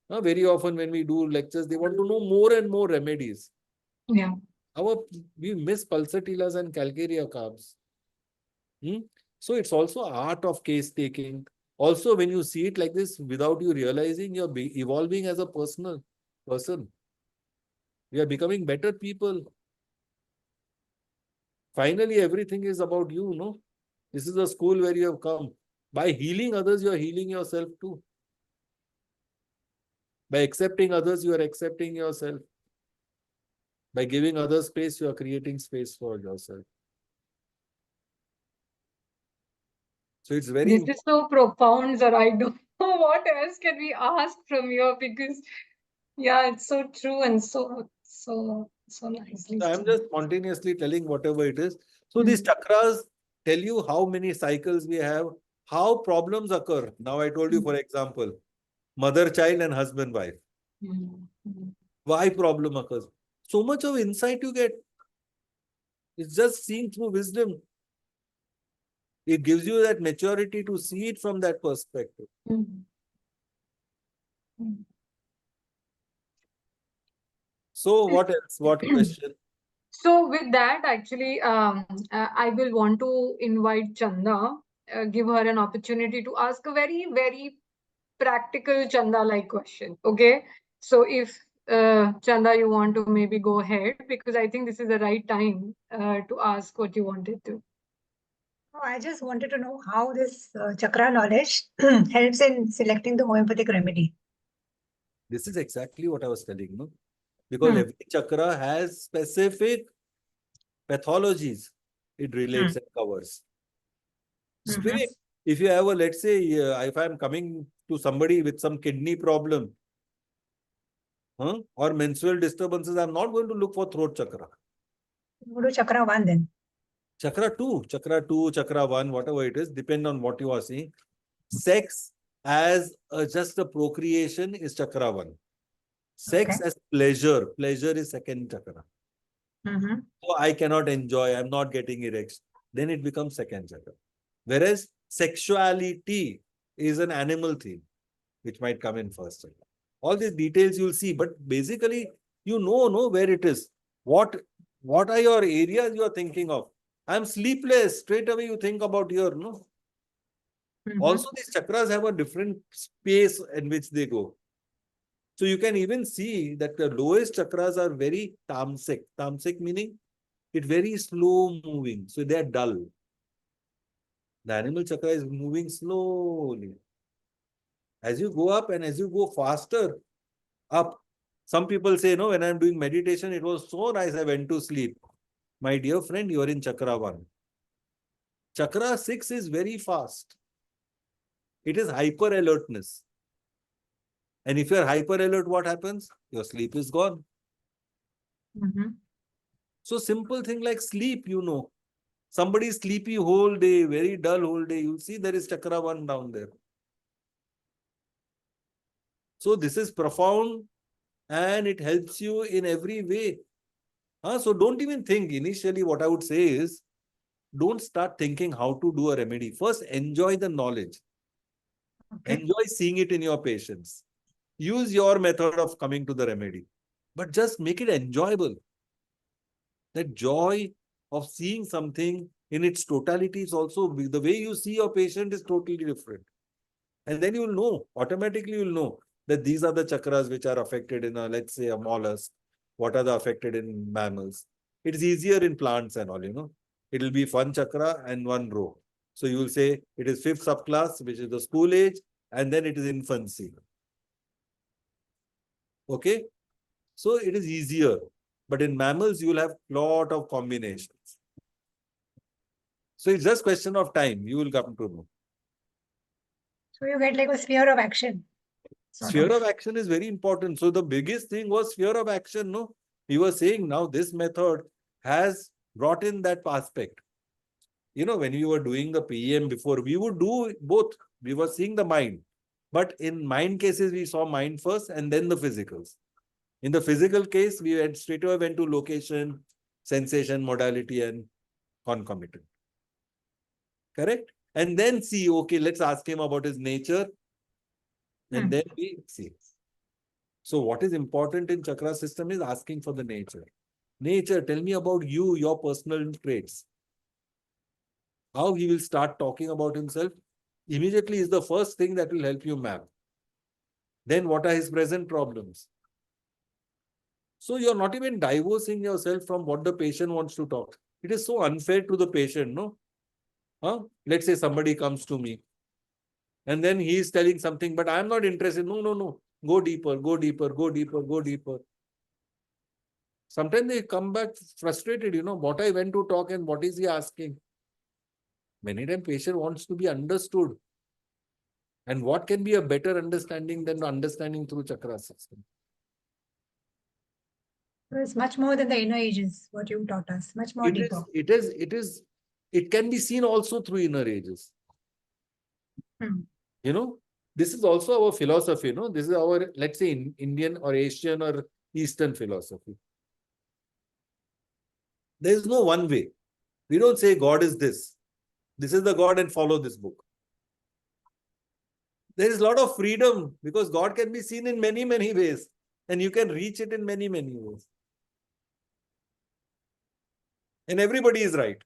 B: Very often when we do lectures, they want to know more and more remedies.
A: Yeah.
B: We miss pulsatilas and calcarea carbs. So it's also art of case taking. Also, when you see it like this, without you realizing, you're evolving as a person. We are becoming better people. Finally, everything is about you, no? This is a school where you have come. By healing others, you are healing yourself too. By accepting others, you are accepting yourself. By giving others space, you are creating space for yourself. So it's very...
A: This is so profound, sir. I don't know what else can we ask from you, because yeah, it's so true and so nicely.
B: I'm just spontaneously telling whatever it is. So these chakras tell you how many cycles we have, how problems occur. Now I told you, for example, mother-child and husband-wife. Why problem occurs? So much of insight you get. It's just seen through wisdom. It gives you that maturity to see it from that perspective. So what else? What question?
A: So with that, actually, I will want to invite Chanda, give her an opportunity to ask a very, very practical Chanda-like question. Okay. So if Chanda, you want to maybe go ahead, because I think this is the right time to ask what you wanted to.
C: I just wanted to know how this chakra knowledge helps in selecting the homeopathic remedy.
B: This is exactly what I was telling you. because every chakra has specific pathologies it relates and covers. Straight, if you have a, let's say, if I'm coming to somebody with some kidney problem or menstrual disturbances, I'm not going to look for throat chakra.
C: Go to chakra 1 then.
B: Chakra 2, chakra 1, whatever it is, depend on what you are seeing. Sex as just a procreation is chakra 1. Sex as pleasure is second chakra. So I cannot enjoy, I'm not getting erection. Then it becomes second chakra. Whereas sexuality is an animal theme, which might come in first chakra. All these details you'll see, but basically you know where it is. What are your areas you are thinking of? I'm sleepless. Straight away you think about your, no? Also, these chakras have a different space in which they go. So you can even see that the lowest chakras are very tamasic. Tamasic meaning it's very slow moving. So they are dull. The animal chakra is moving slowly. As you go up and as you go faster up, some people say, no, when I'm doing meditation, it was so nice, I went to sleep. My dear friend, you are in chakra 1. Chakra 6 is very fast. It is hyper alertness. And if you're hyper alert, what happens? Your sleep is gone. So simple thing like sleep, Somebody is sleepy whole day, very dull whole day. You see there is chakra 1 down there. So this is profound and it helps you in every way. So don't even think. Initially, what I would say is, don't start thinking how to do a remedy. First, enjoy the knowledge. Enjoy seeing it in your patients. Use your method of coming to the remedy. But just make it enjoyable. That joy of seeing something in its totality is also, the way you see your patient is totally different. And then you'll know, automatically you'll know that these are the chakras which are affected in let's say a mollusk. What are the affected in mammals? It's easier in plants and all, It'll be one chakra and one row. So you will say it is 5th subclass, which is the school age, and then it is infancy. Okay? So it is easier. But in mammals, you will have lot of combinations. So it's just question of time. You will come to know.
C: So you get like a sphere of action.
B: Sphere of action is very important. So the biggest thing was sphere of action, no? We were saying now this method has brought in that aspect. When we were doing the PEM before, we would do both. We were seeing the mind. But in mind cases, we saw mind first and then the physicals. In the physical case, we went straight away to location, sensation, modality, and concomitant. Correct? And then see, okay, let's ask him about his nature. And then we see. So what is important in chakra system is asking for the nature. Nature, tell me about you, your personal traits. How he will start talking about himself immediately is the first thing that will help you map. Then what are his present problems? So you're not even divorcing yourself from what the patient wants to talk. It is so unfair to the patient, no? Let's say somebody comes to me and then he is telling something, but I'm not interested. No. Go deeper, go deeper, go deeper, go deeper. Sometimes they come back frustrated, what I went to talk and what is he asking? Many times patient wants to be understood. And what can be a better understanding than understanding through chakra system?
C: It's much more than the inner ages, what you taught us, much more deeper.
B: It can be seen also through inner ages. This is also our philosophy, This is our, let's say, Indian or Asian or Eastern philosophy. There is no one way. We don't say God is this. This is the God and follow this book. There is a lot of freedom because God can be seen in many, many ways. And you can reach it in many, many ways. And everybody is right.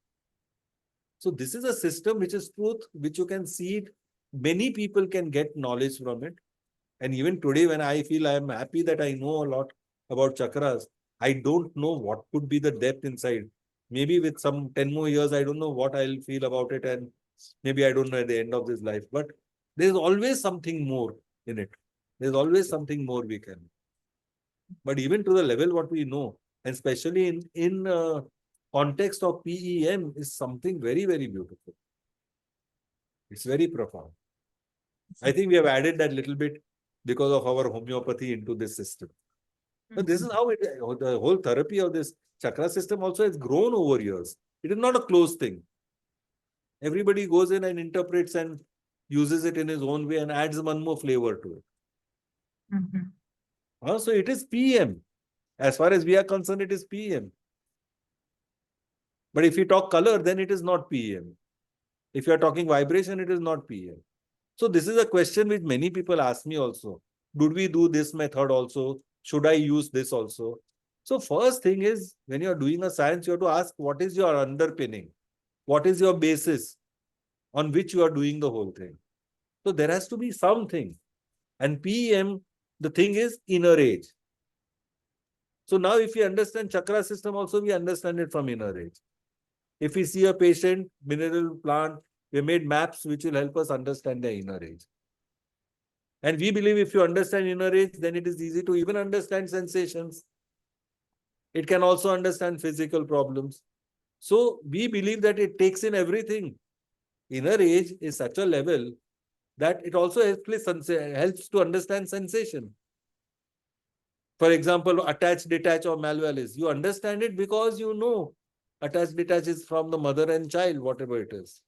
B: So this is a system which is truth, which you can see it. Many people can get knowledge from it. And even today, when I feel I am happy that I know a lot about chakras, I don't know what could be the depth inside. Maybe with some 10 more years, I don't know what I'll feel about it. And maybe I don't know at the end of this life. But there's always something more in it. There's always something more we can. But even to the level what we know, and especially in context of PEM, is something very, very beautiful. It's very profound. I think we have added that little bit because of our homeopathy into this system. But this is how the whole therapy of this chakra system also has grown over years. It is not a closed thing. Everybody goes in and interprets and uses it in his own way and adds one more flavor to it. So it is PM. As far as we are concerned, it is PM. But if you talk color, then it is not PM. If you are talking vibration, it is not PM. So this is a question which many people ask me also. Should we do this method also? Should I use this also? So first thing is, when you are doing a science, you have to ask, what is your underpinning? What is your basis on which you are doing the whole thing? So there has to be something. And PM, the thing is inner age. So now if we understand chakra system also, we understand it from inner age. If we see a patient, mineral plant, we made maps which will help us understand their inner age. And we believe if you understand inner age, then it is easy to even understand sensations. It can also understand physical problems. So we believe that it takes in everything. Inner age is such a level that it also helps to understand sensation. For example, attach, detach or malleolus. You understand it because you know attach, detach is from the mother and child, whatever it is.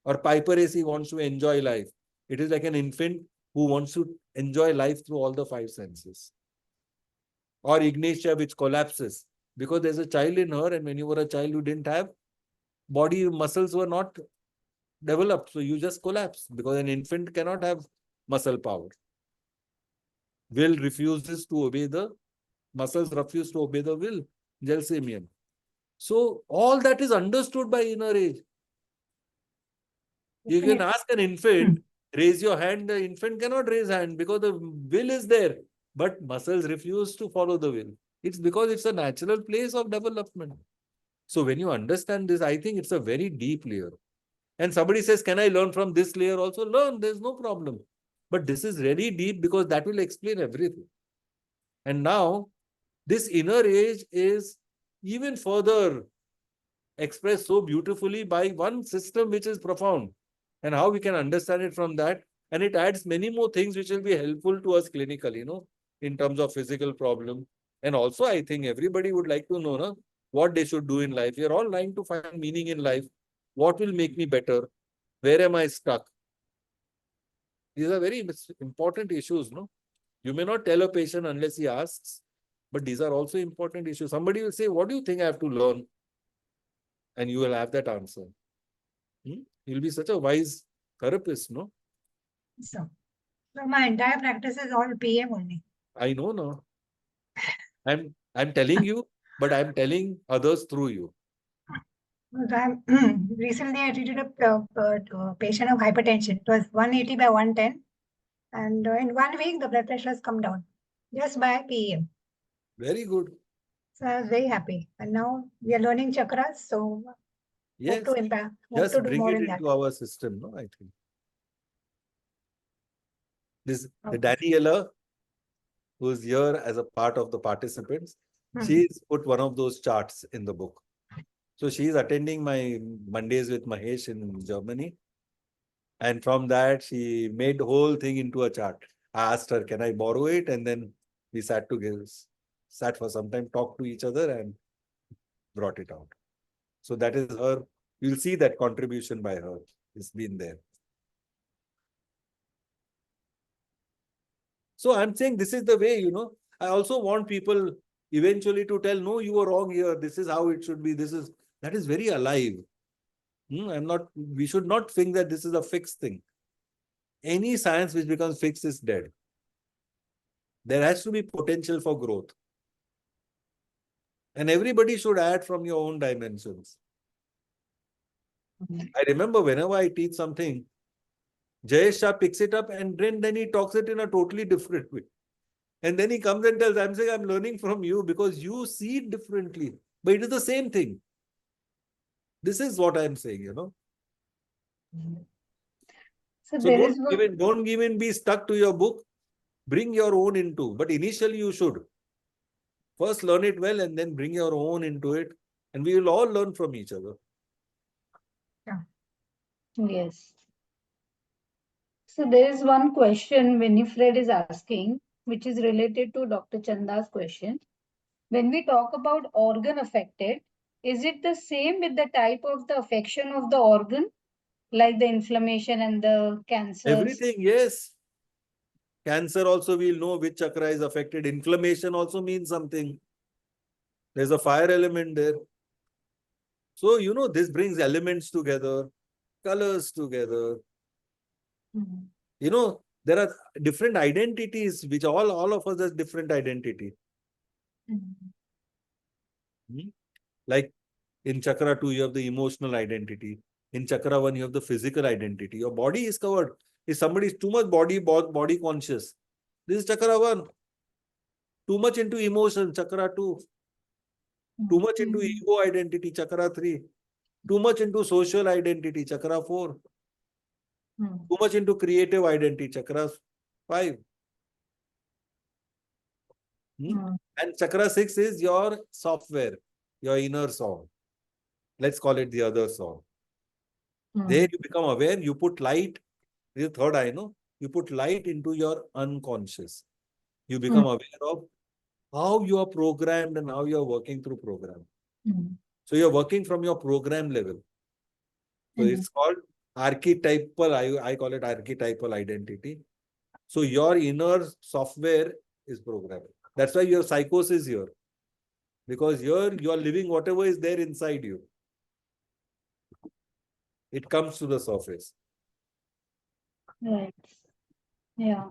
B: Or Piperacea wants to enjoy life. It is like an infant who wants to enjoy life through all the five senses. Or Ignatia, which collapses because there's a child in her, and when you were a child, you didn't have body muscles were not developed. So you just collapse because an infant cannot have muscle power. Will refuses to obey the muscles, refuse to obey the will. Gelsemium. So all that is understood by inner age. You can ask an infant, raise your hand. The infant cannot raise hand because the will is there, but muscles refuse to follow the will. It's because it's a natural place of development. So when you understand this, I think it's a very deep layer. And somebody says, can I learn from this layer also? Learn, there's no problem. But this is very deep because that will explain everything. And now, this inner age is even further expressed so beautifully by one system which is profound. And how we can understand it from that. And it adds many more things which will be helpful to us clinically, in terms of physical problem. And also, I think everybody would like to know what they should do in life. We are all trying to find meaning in life. What will make me better? Where am I stuck? These are very important issues, no? You may not tell a patient unless he asks, but these are also important issues. Somebody will say, what do you think I have to learn? And you will have that answer. You'll be such a wise therapist, no?
C: So my entire practice is all PM only.
B: I know, no. I'm telling you, but I'm telling others through you.
C: Recently, I treated a patient of hypertension. It was 180 by 110. And in 1 week, the blood pressure has come down just by PM.
B: Very good.
C: So I was very happy. And now we are learning chakras. So
B: Yes.
C: hope to impact. Hope
B: Just
C: to do
B: bring
C: more
B: it
C: in that.
B: into our system, no? I think. The
C: Okay.
B: Daniela, who's here as a part of the participants, she's put one of those charts in the book. So she's attending my Mondays with Mahesh in Germany. And from that, she made the whole thing into a chart. I asked her, can I borrow it? And then we sat for some time, talked to each other and brought it out. So that is her. You'll see that contribution by her. It's been there. So I'm saying this is the way, I also want people eventually to tell, no, you were wrong here. This is how it should be. That is very alive. We should not think that this is a fixed thing. Any science which becomes fixed is dead. There has to be potential for growth. And everybody should add from your own dimensions. I remember whenever I teach something, Jayesh Shah picks it up and then he talks it in a totally different way. And then he comes and tells, I'm saying, I'm learning from you because you see it differently. But it is the same thing. This is what I'm saying,
A: So
B: So don't even be stuck to your book. Bring your own into. But initially you should. First learn it well and then bring your own into it. And we will all learn from each other.
D: Yes. So there is one question Winifred is asking, which is related to Dr. Chanda's question. When we talk about organ affected, is it the same with the type of the affection of the organ, like the inflammation and the cancers?
B: Everything, yes. Cancer also we'll know which chakra is affected. Inflammation also means something. There's a fire element there. So, this brings elements together, colors together. There are different identities, which all of us has different identity. Like in chakra 2, you have the emotional identity. In chakra 1, you have the physical identity. Your body is covered. If somebody is too much body conscious, this is chakra 1. Too much into emotion, chakra 2. Too much into ego identity, chakra 3. Too much into social identity, chakra 4. Too much into creative identity, chakra 5. And chakra 6 is your software, your inner song. Let's call it the other song. There you become aware, you put light. This is the third eye, no? You put light into your unconscious. You become aware of how you are programmed and how you are working through program. So you're working from your program level. So it's called archetypal, I call it archetypal identity. So your inner software is programmed. That's why your psychosis here. Because here you are living whatever is there inside you. It comes to the surface.
D: Right. Yeah.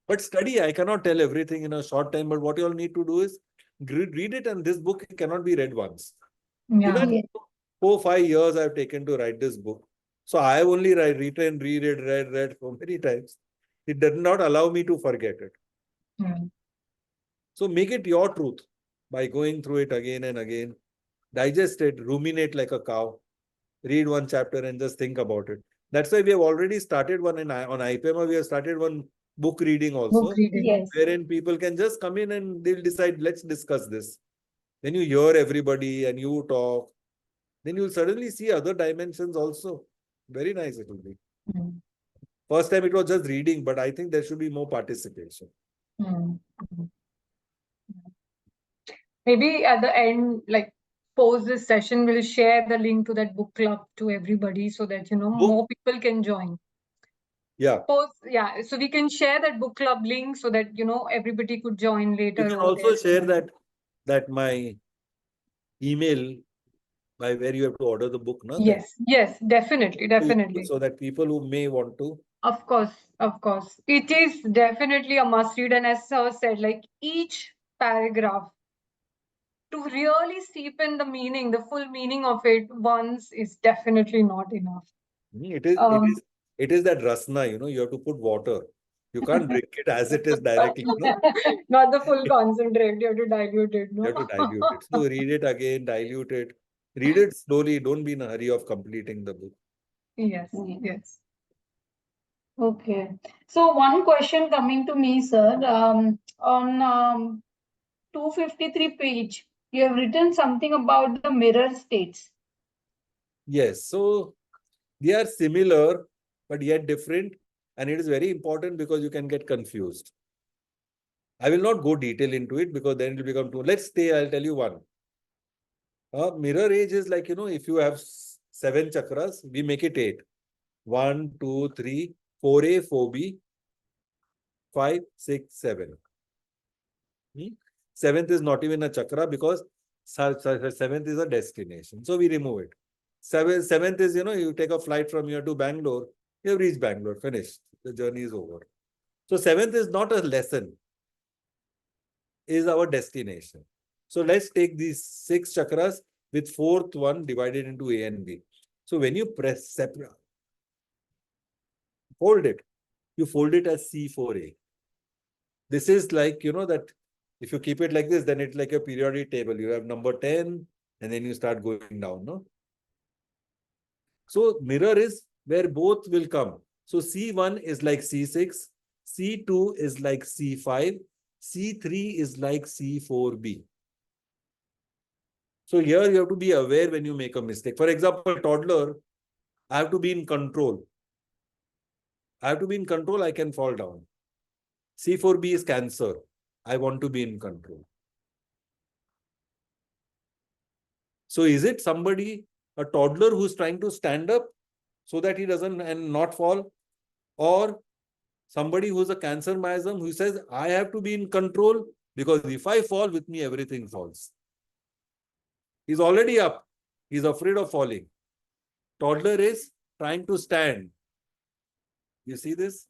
B: But study, I cannot tell everything in a short time, but what you all need to do is read it, and this book cannot be read once. Even 4, 5 years I've taken to write this book. So I have only written, read so many times. It does not allow me to forget it. So make it your truth by going through it again and again. Digest it, ruminate like a cow. Read one chapter and just think about it. That's why we have already started one on IPMA. We have started one book reading also.
D: Yes.
B: Wherein people can just come in and they'll decide, let's discuss this. Then you hear everybody and you talk. Then you'll suddenly see other dimensions also. Very nice it will be. First time it was just reading, but I think there should be more participation.
A: Maybe at the end, like post this session, we'll share the link to that book club to everybody so that, more people can join.
B: Yeah.
A: So we can share that book club link so that, everybody could join later.
B: You can also share that my email by where you have to order the book. No?
A: Yes, definitely.
B: So that people who may want to.
A: Of course. It is definitely a must read. And as Sir said, like each paragraph, to really steep in the meaning, the full meaning of it once is definitely not enough.
B: It is that rasna, you have to put water. You can't drink it as it is directly. No?
A: Not the full concentrate. You have to dilute it. No?
B: You have to dilute it. So read it again, dilute it. Read it slowly. Don't be in a hurry of completing the book.
A: Yes.
D: Okay. So one question coming to me, sir, on 253 page, you have written something about the mirror states.
B: Yes. So they are similar, but yet different. And it is very important because you can get confused. I will not go detail into it because then it will become too. I'll tell you one. Mirror age is like, if you have 7 chakras, we make it 8. 1, 2, 3, 4A, 4B, 5, 6, 7. 7th is not even a chakra because 7th is a destination. So we remove it. 7th is, you take a flight from here to Bangalore. You have reached Bangalore, finished. The journey is over. So 7th is not a lesson. Is our destination. So let's take these 6 chakras with 4th one divided into A and B. So when you press separate, fold it. You fold it as C4A. This is like, that if you keep it like this, then it's like a periodic table. You have number 10 and then you start going down. No? So mirror is where both will come. So C1 is like C6, C2 is like C5, C3 is like C4B. So here you have to be aware when you make a mistake. For example, toddler, I have to be in control. I have to be in control, I can fall down. C4b is Cancer. I want to be in control. So is it somebody, a toddler who's trying to stand up so that he doesn't and not fall? Or somebody who's a Cancer miasm who says, I have to be in control because if I fall, with me, everything falls. He's already up. He's afraid of falling. Toddler is trying to stand. You see this?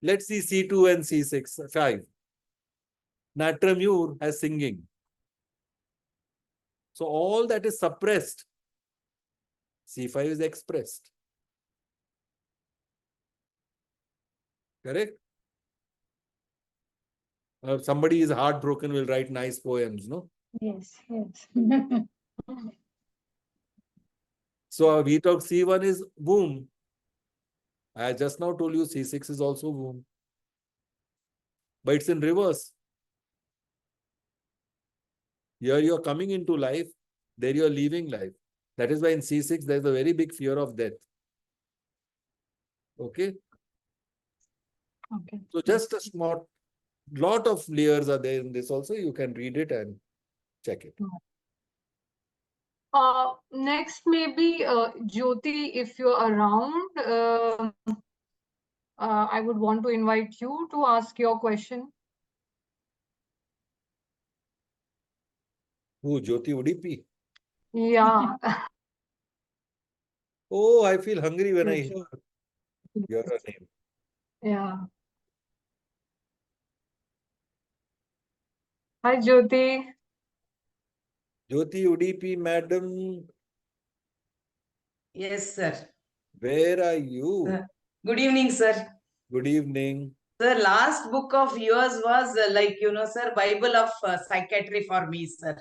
B: Let's see C2 and C6, 5. Natramure has singing. So all that is suppressed. C5 is expressed. Correct? Somebody is heartbroken will write nice poems, no?
D: Yes, yes.
B: So we talk C1 is womb. I just now told you C6 is also womb. But it's in reverse. Here you are coming into life, there you are leaving life. That is why in C6 there is a very big fear of death. Okay?
D: Okay.
B: So just a small, lot of layers are there in this also. You can read it and check it.
A: Next, maybe Jyoti, if you're around, I would want to invite you to ask your question.
B: Who? Jyoti Udipi?
A: Yeah.
B: Oh, I feel hungry when I
A: Yes.
B: hear her name.
A: Yeah. Hi, Jyoti.
B: Jyoti Udipi, madam,
E: Yes, sir.
B: where are you?
E: Good evening, sir.
B: Good evening.
E: The last book of yours was sir, Bible of psychiatry for me, sir.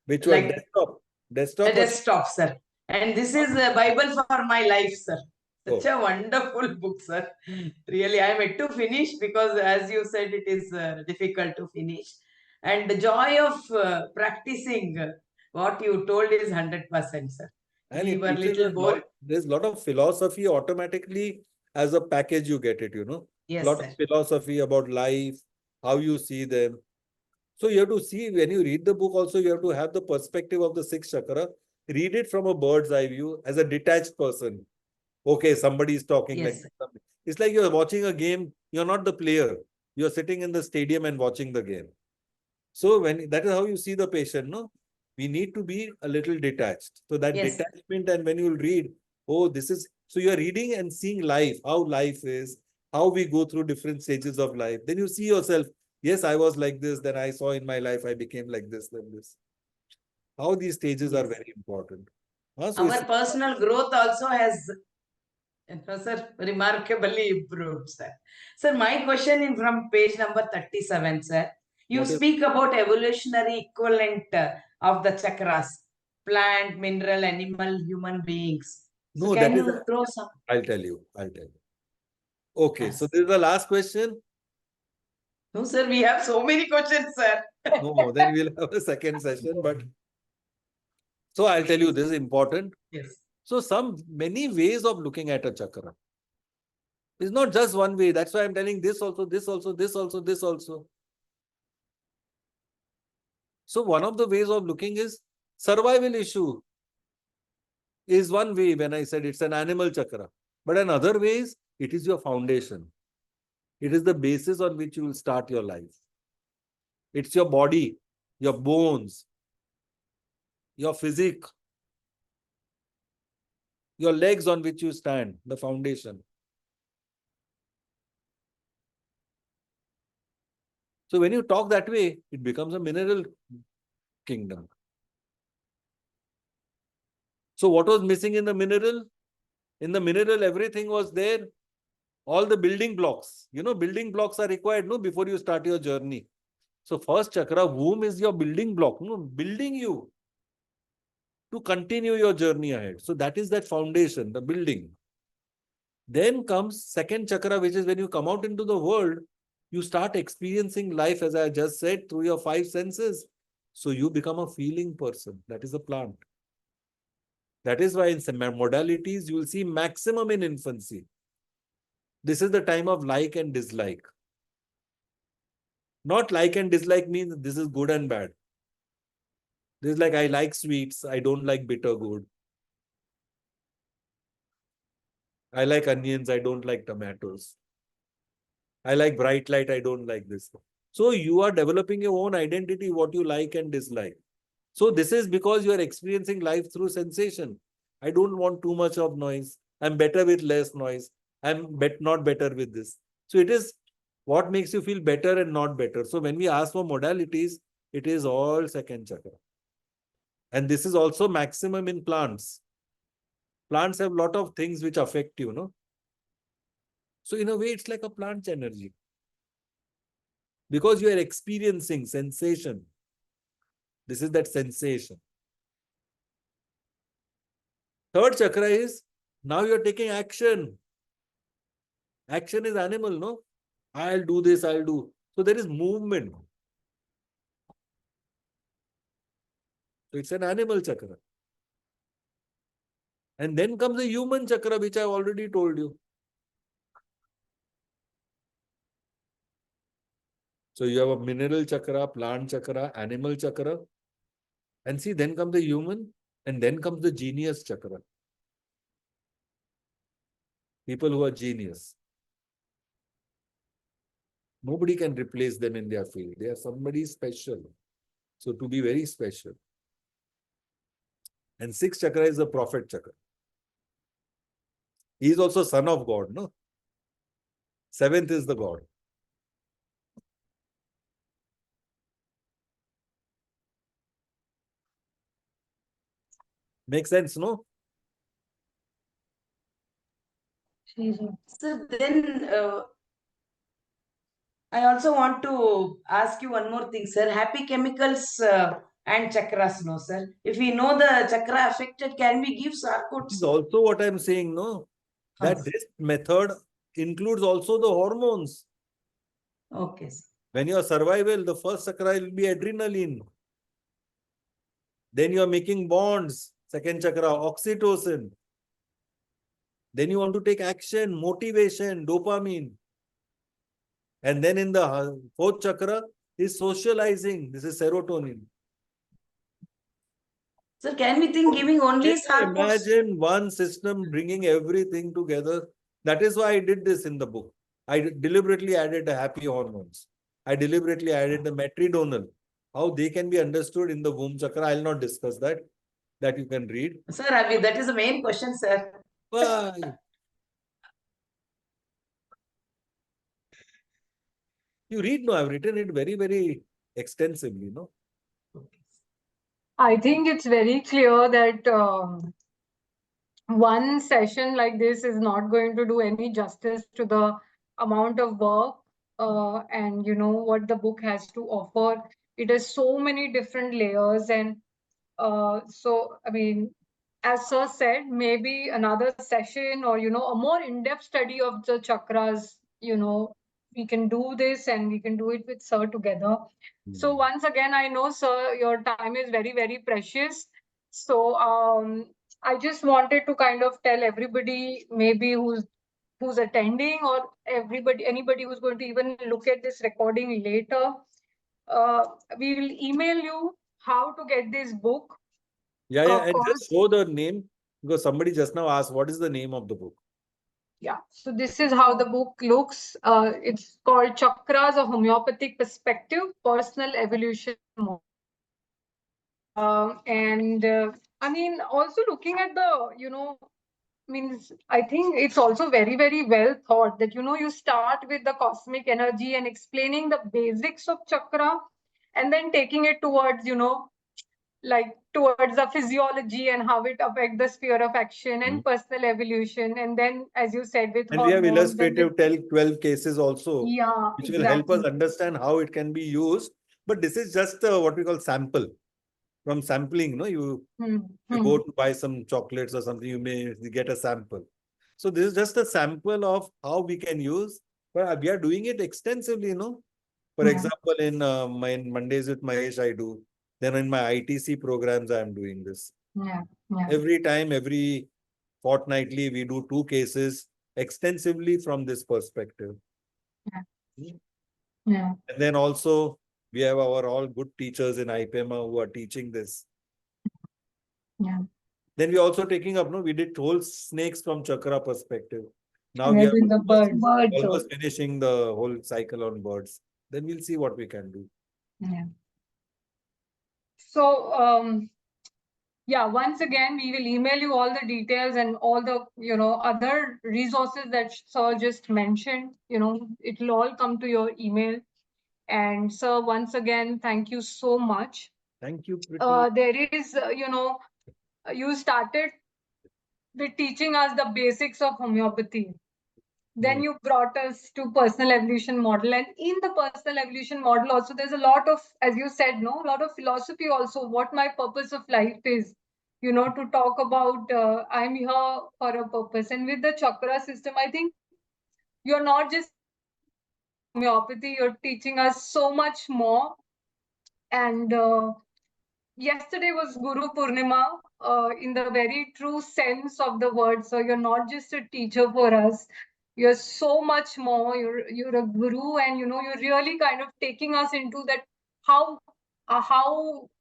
B: Which one?
E: Like
B: Desktop?
E: a
B: Desktop or
E: desktop, sir. And this is a Bible for my life, sir. Such
B: Oh.
E: a wonderful book, sir. Really, I am yet to finish because, as you said, it is difficult to finish. And the joy of practicing what you told is 100%, sir.
B: And
E: We
B: it
E: were
B: teaches a
E: little bored.
B: lot. There's a lot of philosophy automatically as a package you get it, you know.
E: Yes,
B: Lot
E: sir.
B: of philosophy about life, how you see them. So you have to see when you read the book also, you have to have the perspective of the sixth chakra. Read it from a bird's eye view as a detached person. Okay, somebody is talking
E: Yes,
B: like
E: sir.
B: this. It's like you're watching a game. You're not the player. You're sitting in the stadium and watching the game. So when that is how you see the patient, no? We need to be a little detached. So that
E: Yes.
B: detachment, and when you read, oh, this is so you're reading and seeing life, how life is, how we go through different stages of life. Then you see yourself, yes, I was like this, then I saw in my life I became like this, then this. How these stages are
E: Yes.
B: very important. So
E: Our personal growth also has, sir, remarkably improved, sir. Sir, my question is from page number 37, sir. You
B: what is
E: speak about evolutionary equivalent of the chakras, plant, mineral, animal, human beings. So
B: no,
E: can
B: that is
E: you throw some?
B: I'll tell you. I'll tell you. Okay, so
E: Yes.
B: this is the last question.
E: No, sir, we have so many questions, sir.
B: No, then we'll have a second session. But so I'll tell you, this is important.
E: Yes.
B: So many ways of looking at a chakra. It's not just one way. That's why I'm telling this also, this also, this also, this also. So one of the ways of looking is survival issue is one way when I said it's an animal chakra. But another way is it is your foundation. It is the basis on which you will start your life. It's your body, your bones, your physique, your legs on which you stand, the foundation. So when you talk that way, it becomes a mineral kingdom. So what was missing in the mineral? In the mineral, everything was there. All the building blocks. You know, building blocks are required, no, before you start your journey. So first chakra, womb is your building block, no, building you to continue your journey ahead. So that is that foundation, the building. Then comes second chakra, which is when you come out into the world, you start experiencing life, as I just said, through your five senses. So you become a feeling person. That is a plant. That is why in some modalities, you will see maximum in infancy. This is the time of like and dislike. Not like and dislike means this is good and bad. This is like I like sweets, I don't like bitter gourd. I like onions, I don't like tomatoes. I like bright light, I don't like this. So you are developing your own identity, what you like and dislike. So this is because you are experiencing life through sensation. I don't want too much of noise. I'm better with less noise. I'm not better with this. So it is what makes you feel better and not better. So when we ask for modalities, it is all second chakra. And this is also maximum in plants. Plants have a lot of things which affect you, no? So in a way, it's like a plant energy. Because you are experiencing sensation. This is that sensation. Third chakra is, now you're taking action. Action is animal, no? I'll do this, I'll do. So there is movement. So it's an animal chakra. And then comes the human chakra, which I've already told you. So you have a mineral chakra, plant chakra, animal chakra. And see, then comes the human, and then comes the genius chakra. People who are genius. Nobody can replace them in their field. They are somebody special. So to be very special. And sixth chakra is the prophet chakra. He is also son of God, no? Seventh is the God. Make sense, no?
E: So then I also want to ask you one more thing, sir. Happy chemicals and chakras, no, sir. If we know the chakra affected, can we give
B: This
E: sarcoats?
B: is also what I'm saying, no? That this method includes also the hormones.
E: Okay, sir.
B: When you are survival, the first chakra will be adrenaline. Then you are making bonds. Second chakra, oxytocin. Then you want to take action, motivation, dopamine. And then in the fourth chakra is socializing. This is serotonin.
E: Sir, can we think giving only
B: Can you
E: sarcoats?
B: imagine one system bringing everything together? That is why I did this in the book. I deliberately added the happy hormones. I deliberately added the metridonal. How they can be understood in the womb chakra, I'll not discuss that. That you can read.
E: Sir, I mean, that is the main question, sir.
B: Why? You read, no, I've written it very, very extensively, no?
A: I think it's very clear that one session like this is not going to do any justice to the amount of work and what the book has to offer. It has so many different layers, and so I mean, as sir said, maybe another session or a more in-depth study of the chakras. We can do this, and we can do it with sir together. So once again, I know, sir, your time is very, very precious. So I just wanted to kind of tell everybody, maybe who's attending, or anybody who's going to even look at this recording later, we will email you how to get this book.
B: Yeah,
A: Of
B: and
A: course.
B: just show the name, because somebody just now asked, what is the name of the book?
A: Yeah, so this is how the book looks. It's called Chakras, a Homeopathic Perspective, Personal Evolution. And I mean, also looking at the, means I think it's also very, very well thought that, you start with the cosmic energy and explaining the basics of chakra, and then taking it towards, like towards the physiology and how it affects the sphere of action and personal evolution. And then, as you said, with
B: And we have
A: hormones and
B: illustrative 12 cases also,
A: yeah,
B: which will help us
A: exactly.
B: understand how it can be used. But this is just what we call sample. From sampling, you go to buy some chocolates or something, you may get a sample. So this is just a sample of how we can use, but we are doing it extensively, For example, in my Mondays with Mahesh, I do. Then in my ITC programs, I am doing this.
A: Yeah. Yeah.
B: Every time, every fortnightly, we do 2 cases extensively from this perspective.
A: Yeah.
B: And then also, we have our all good teachers in IPMA who are teaching this.
A: Yeah.
B: Then we also taking up, no, we did whole snakes from chakra perspective. Now
A: We
B: we
A: are
B: are
A: doing the birds.
D: Birds
B: almost
D: also.
B: finishing the whole cycle on birds. Then we'll see what we can do.
A: Yeah. So, yeah, once again, we will email you all the details and all the, other resources that Sir just mentioned. It will all come to your email. And Sir, once again, thank you so much.
B: Thank you, Pretty.
A: There is, you started with teaching us the basics of homeopathy. Then you brought us to personal evolution model, and in the personal evolution model also there's a lot of, as you said, no, a lot of philosophy also, what my purpose of life is, to talk about I'm here for a purpose. And with the chakra system, I think you're not just homeopathy, you're teaching us so much more. And yesterday was Guru Purnima in the very true sense of the word. So you're not just a teacher for us. You're so much more. You're a guru, and you're really kind of taking us into that how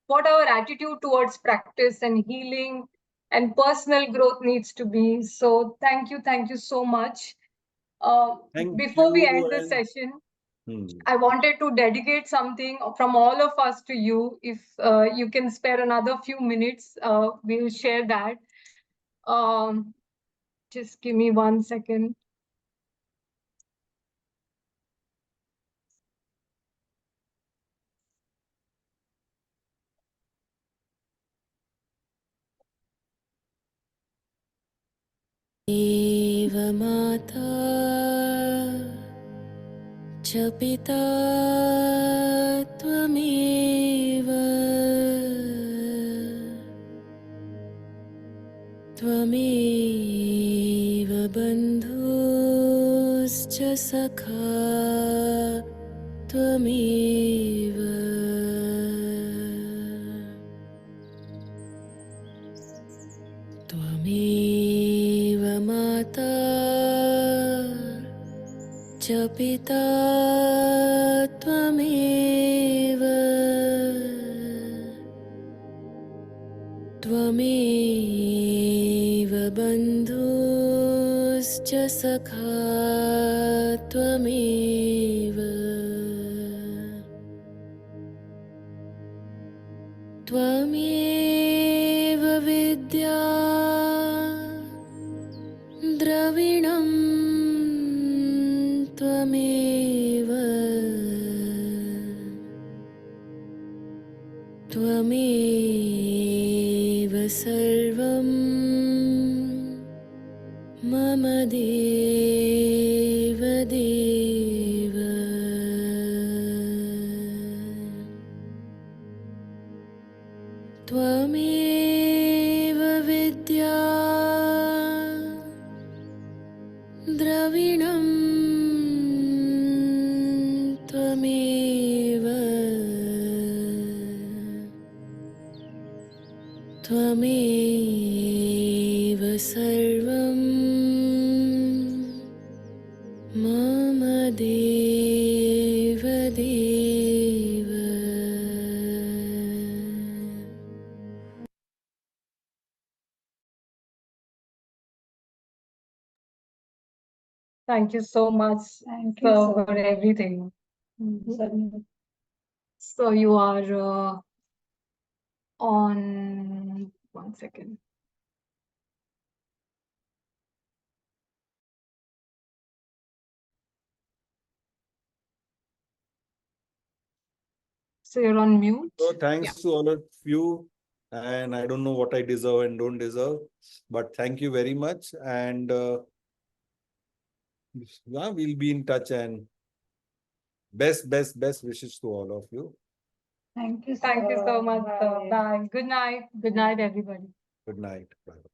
A: what our attitude towards practice and healing and personal growth needs to be. So thank you so much.
B: Thank
A: Before we
B: you.
A: end the
B: And
A: session,
B: hmm.
A: I wanted to dedicate something from all of us to you. If you can spare another few minutes, we'll share that. Um, just give me 1 second.
F: एव माता च पिता त्वमेव त्वमेव बन्धुश्च सखा त्वमेव त्वमेव माता च पिता त्वमेव त्वमेव बन्धुश्च सखा त्वमेव त्वमेव विद्या द्रविणं त्वमेव त्वमेव सर्वं मम देव देव त्वमेव विद्या द्रविणं त्वमेव त्वमेव सर्वं मम देव देव
A: Thank you so much,
D: Thank you,
A: sir,
D: sir.
A: for everything.
D: Certainly.
A: So you are on 1 second. So you're on mute.
B: So thanks to all of you. And I don't know what I deserve and don't deserve, but thank you very much. And yeah, we'll be in touch, and best wishes to all of you.
D: Thank you, sir.
A: Thank you so much, sir.
D: Bye.
A: Bye. Good night. Good night, everybody.
B: Good night. Bye.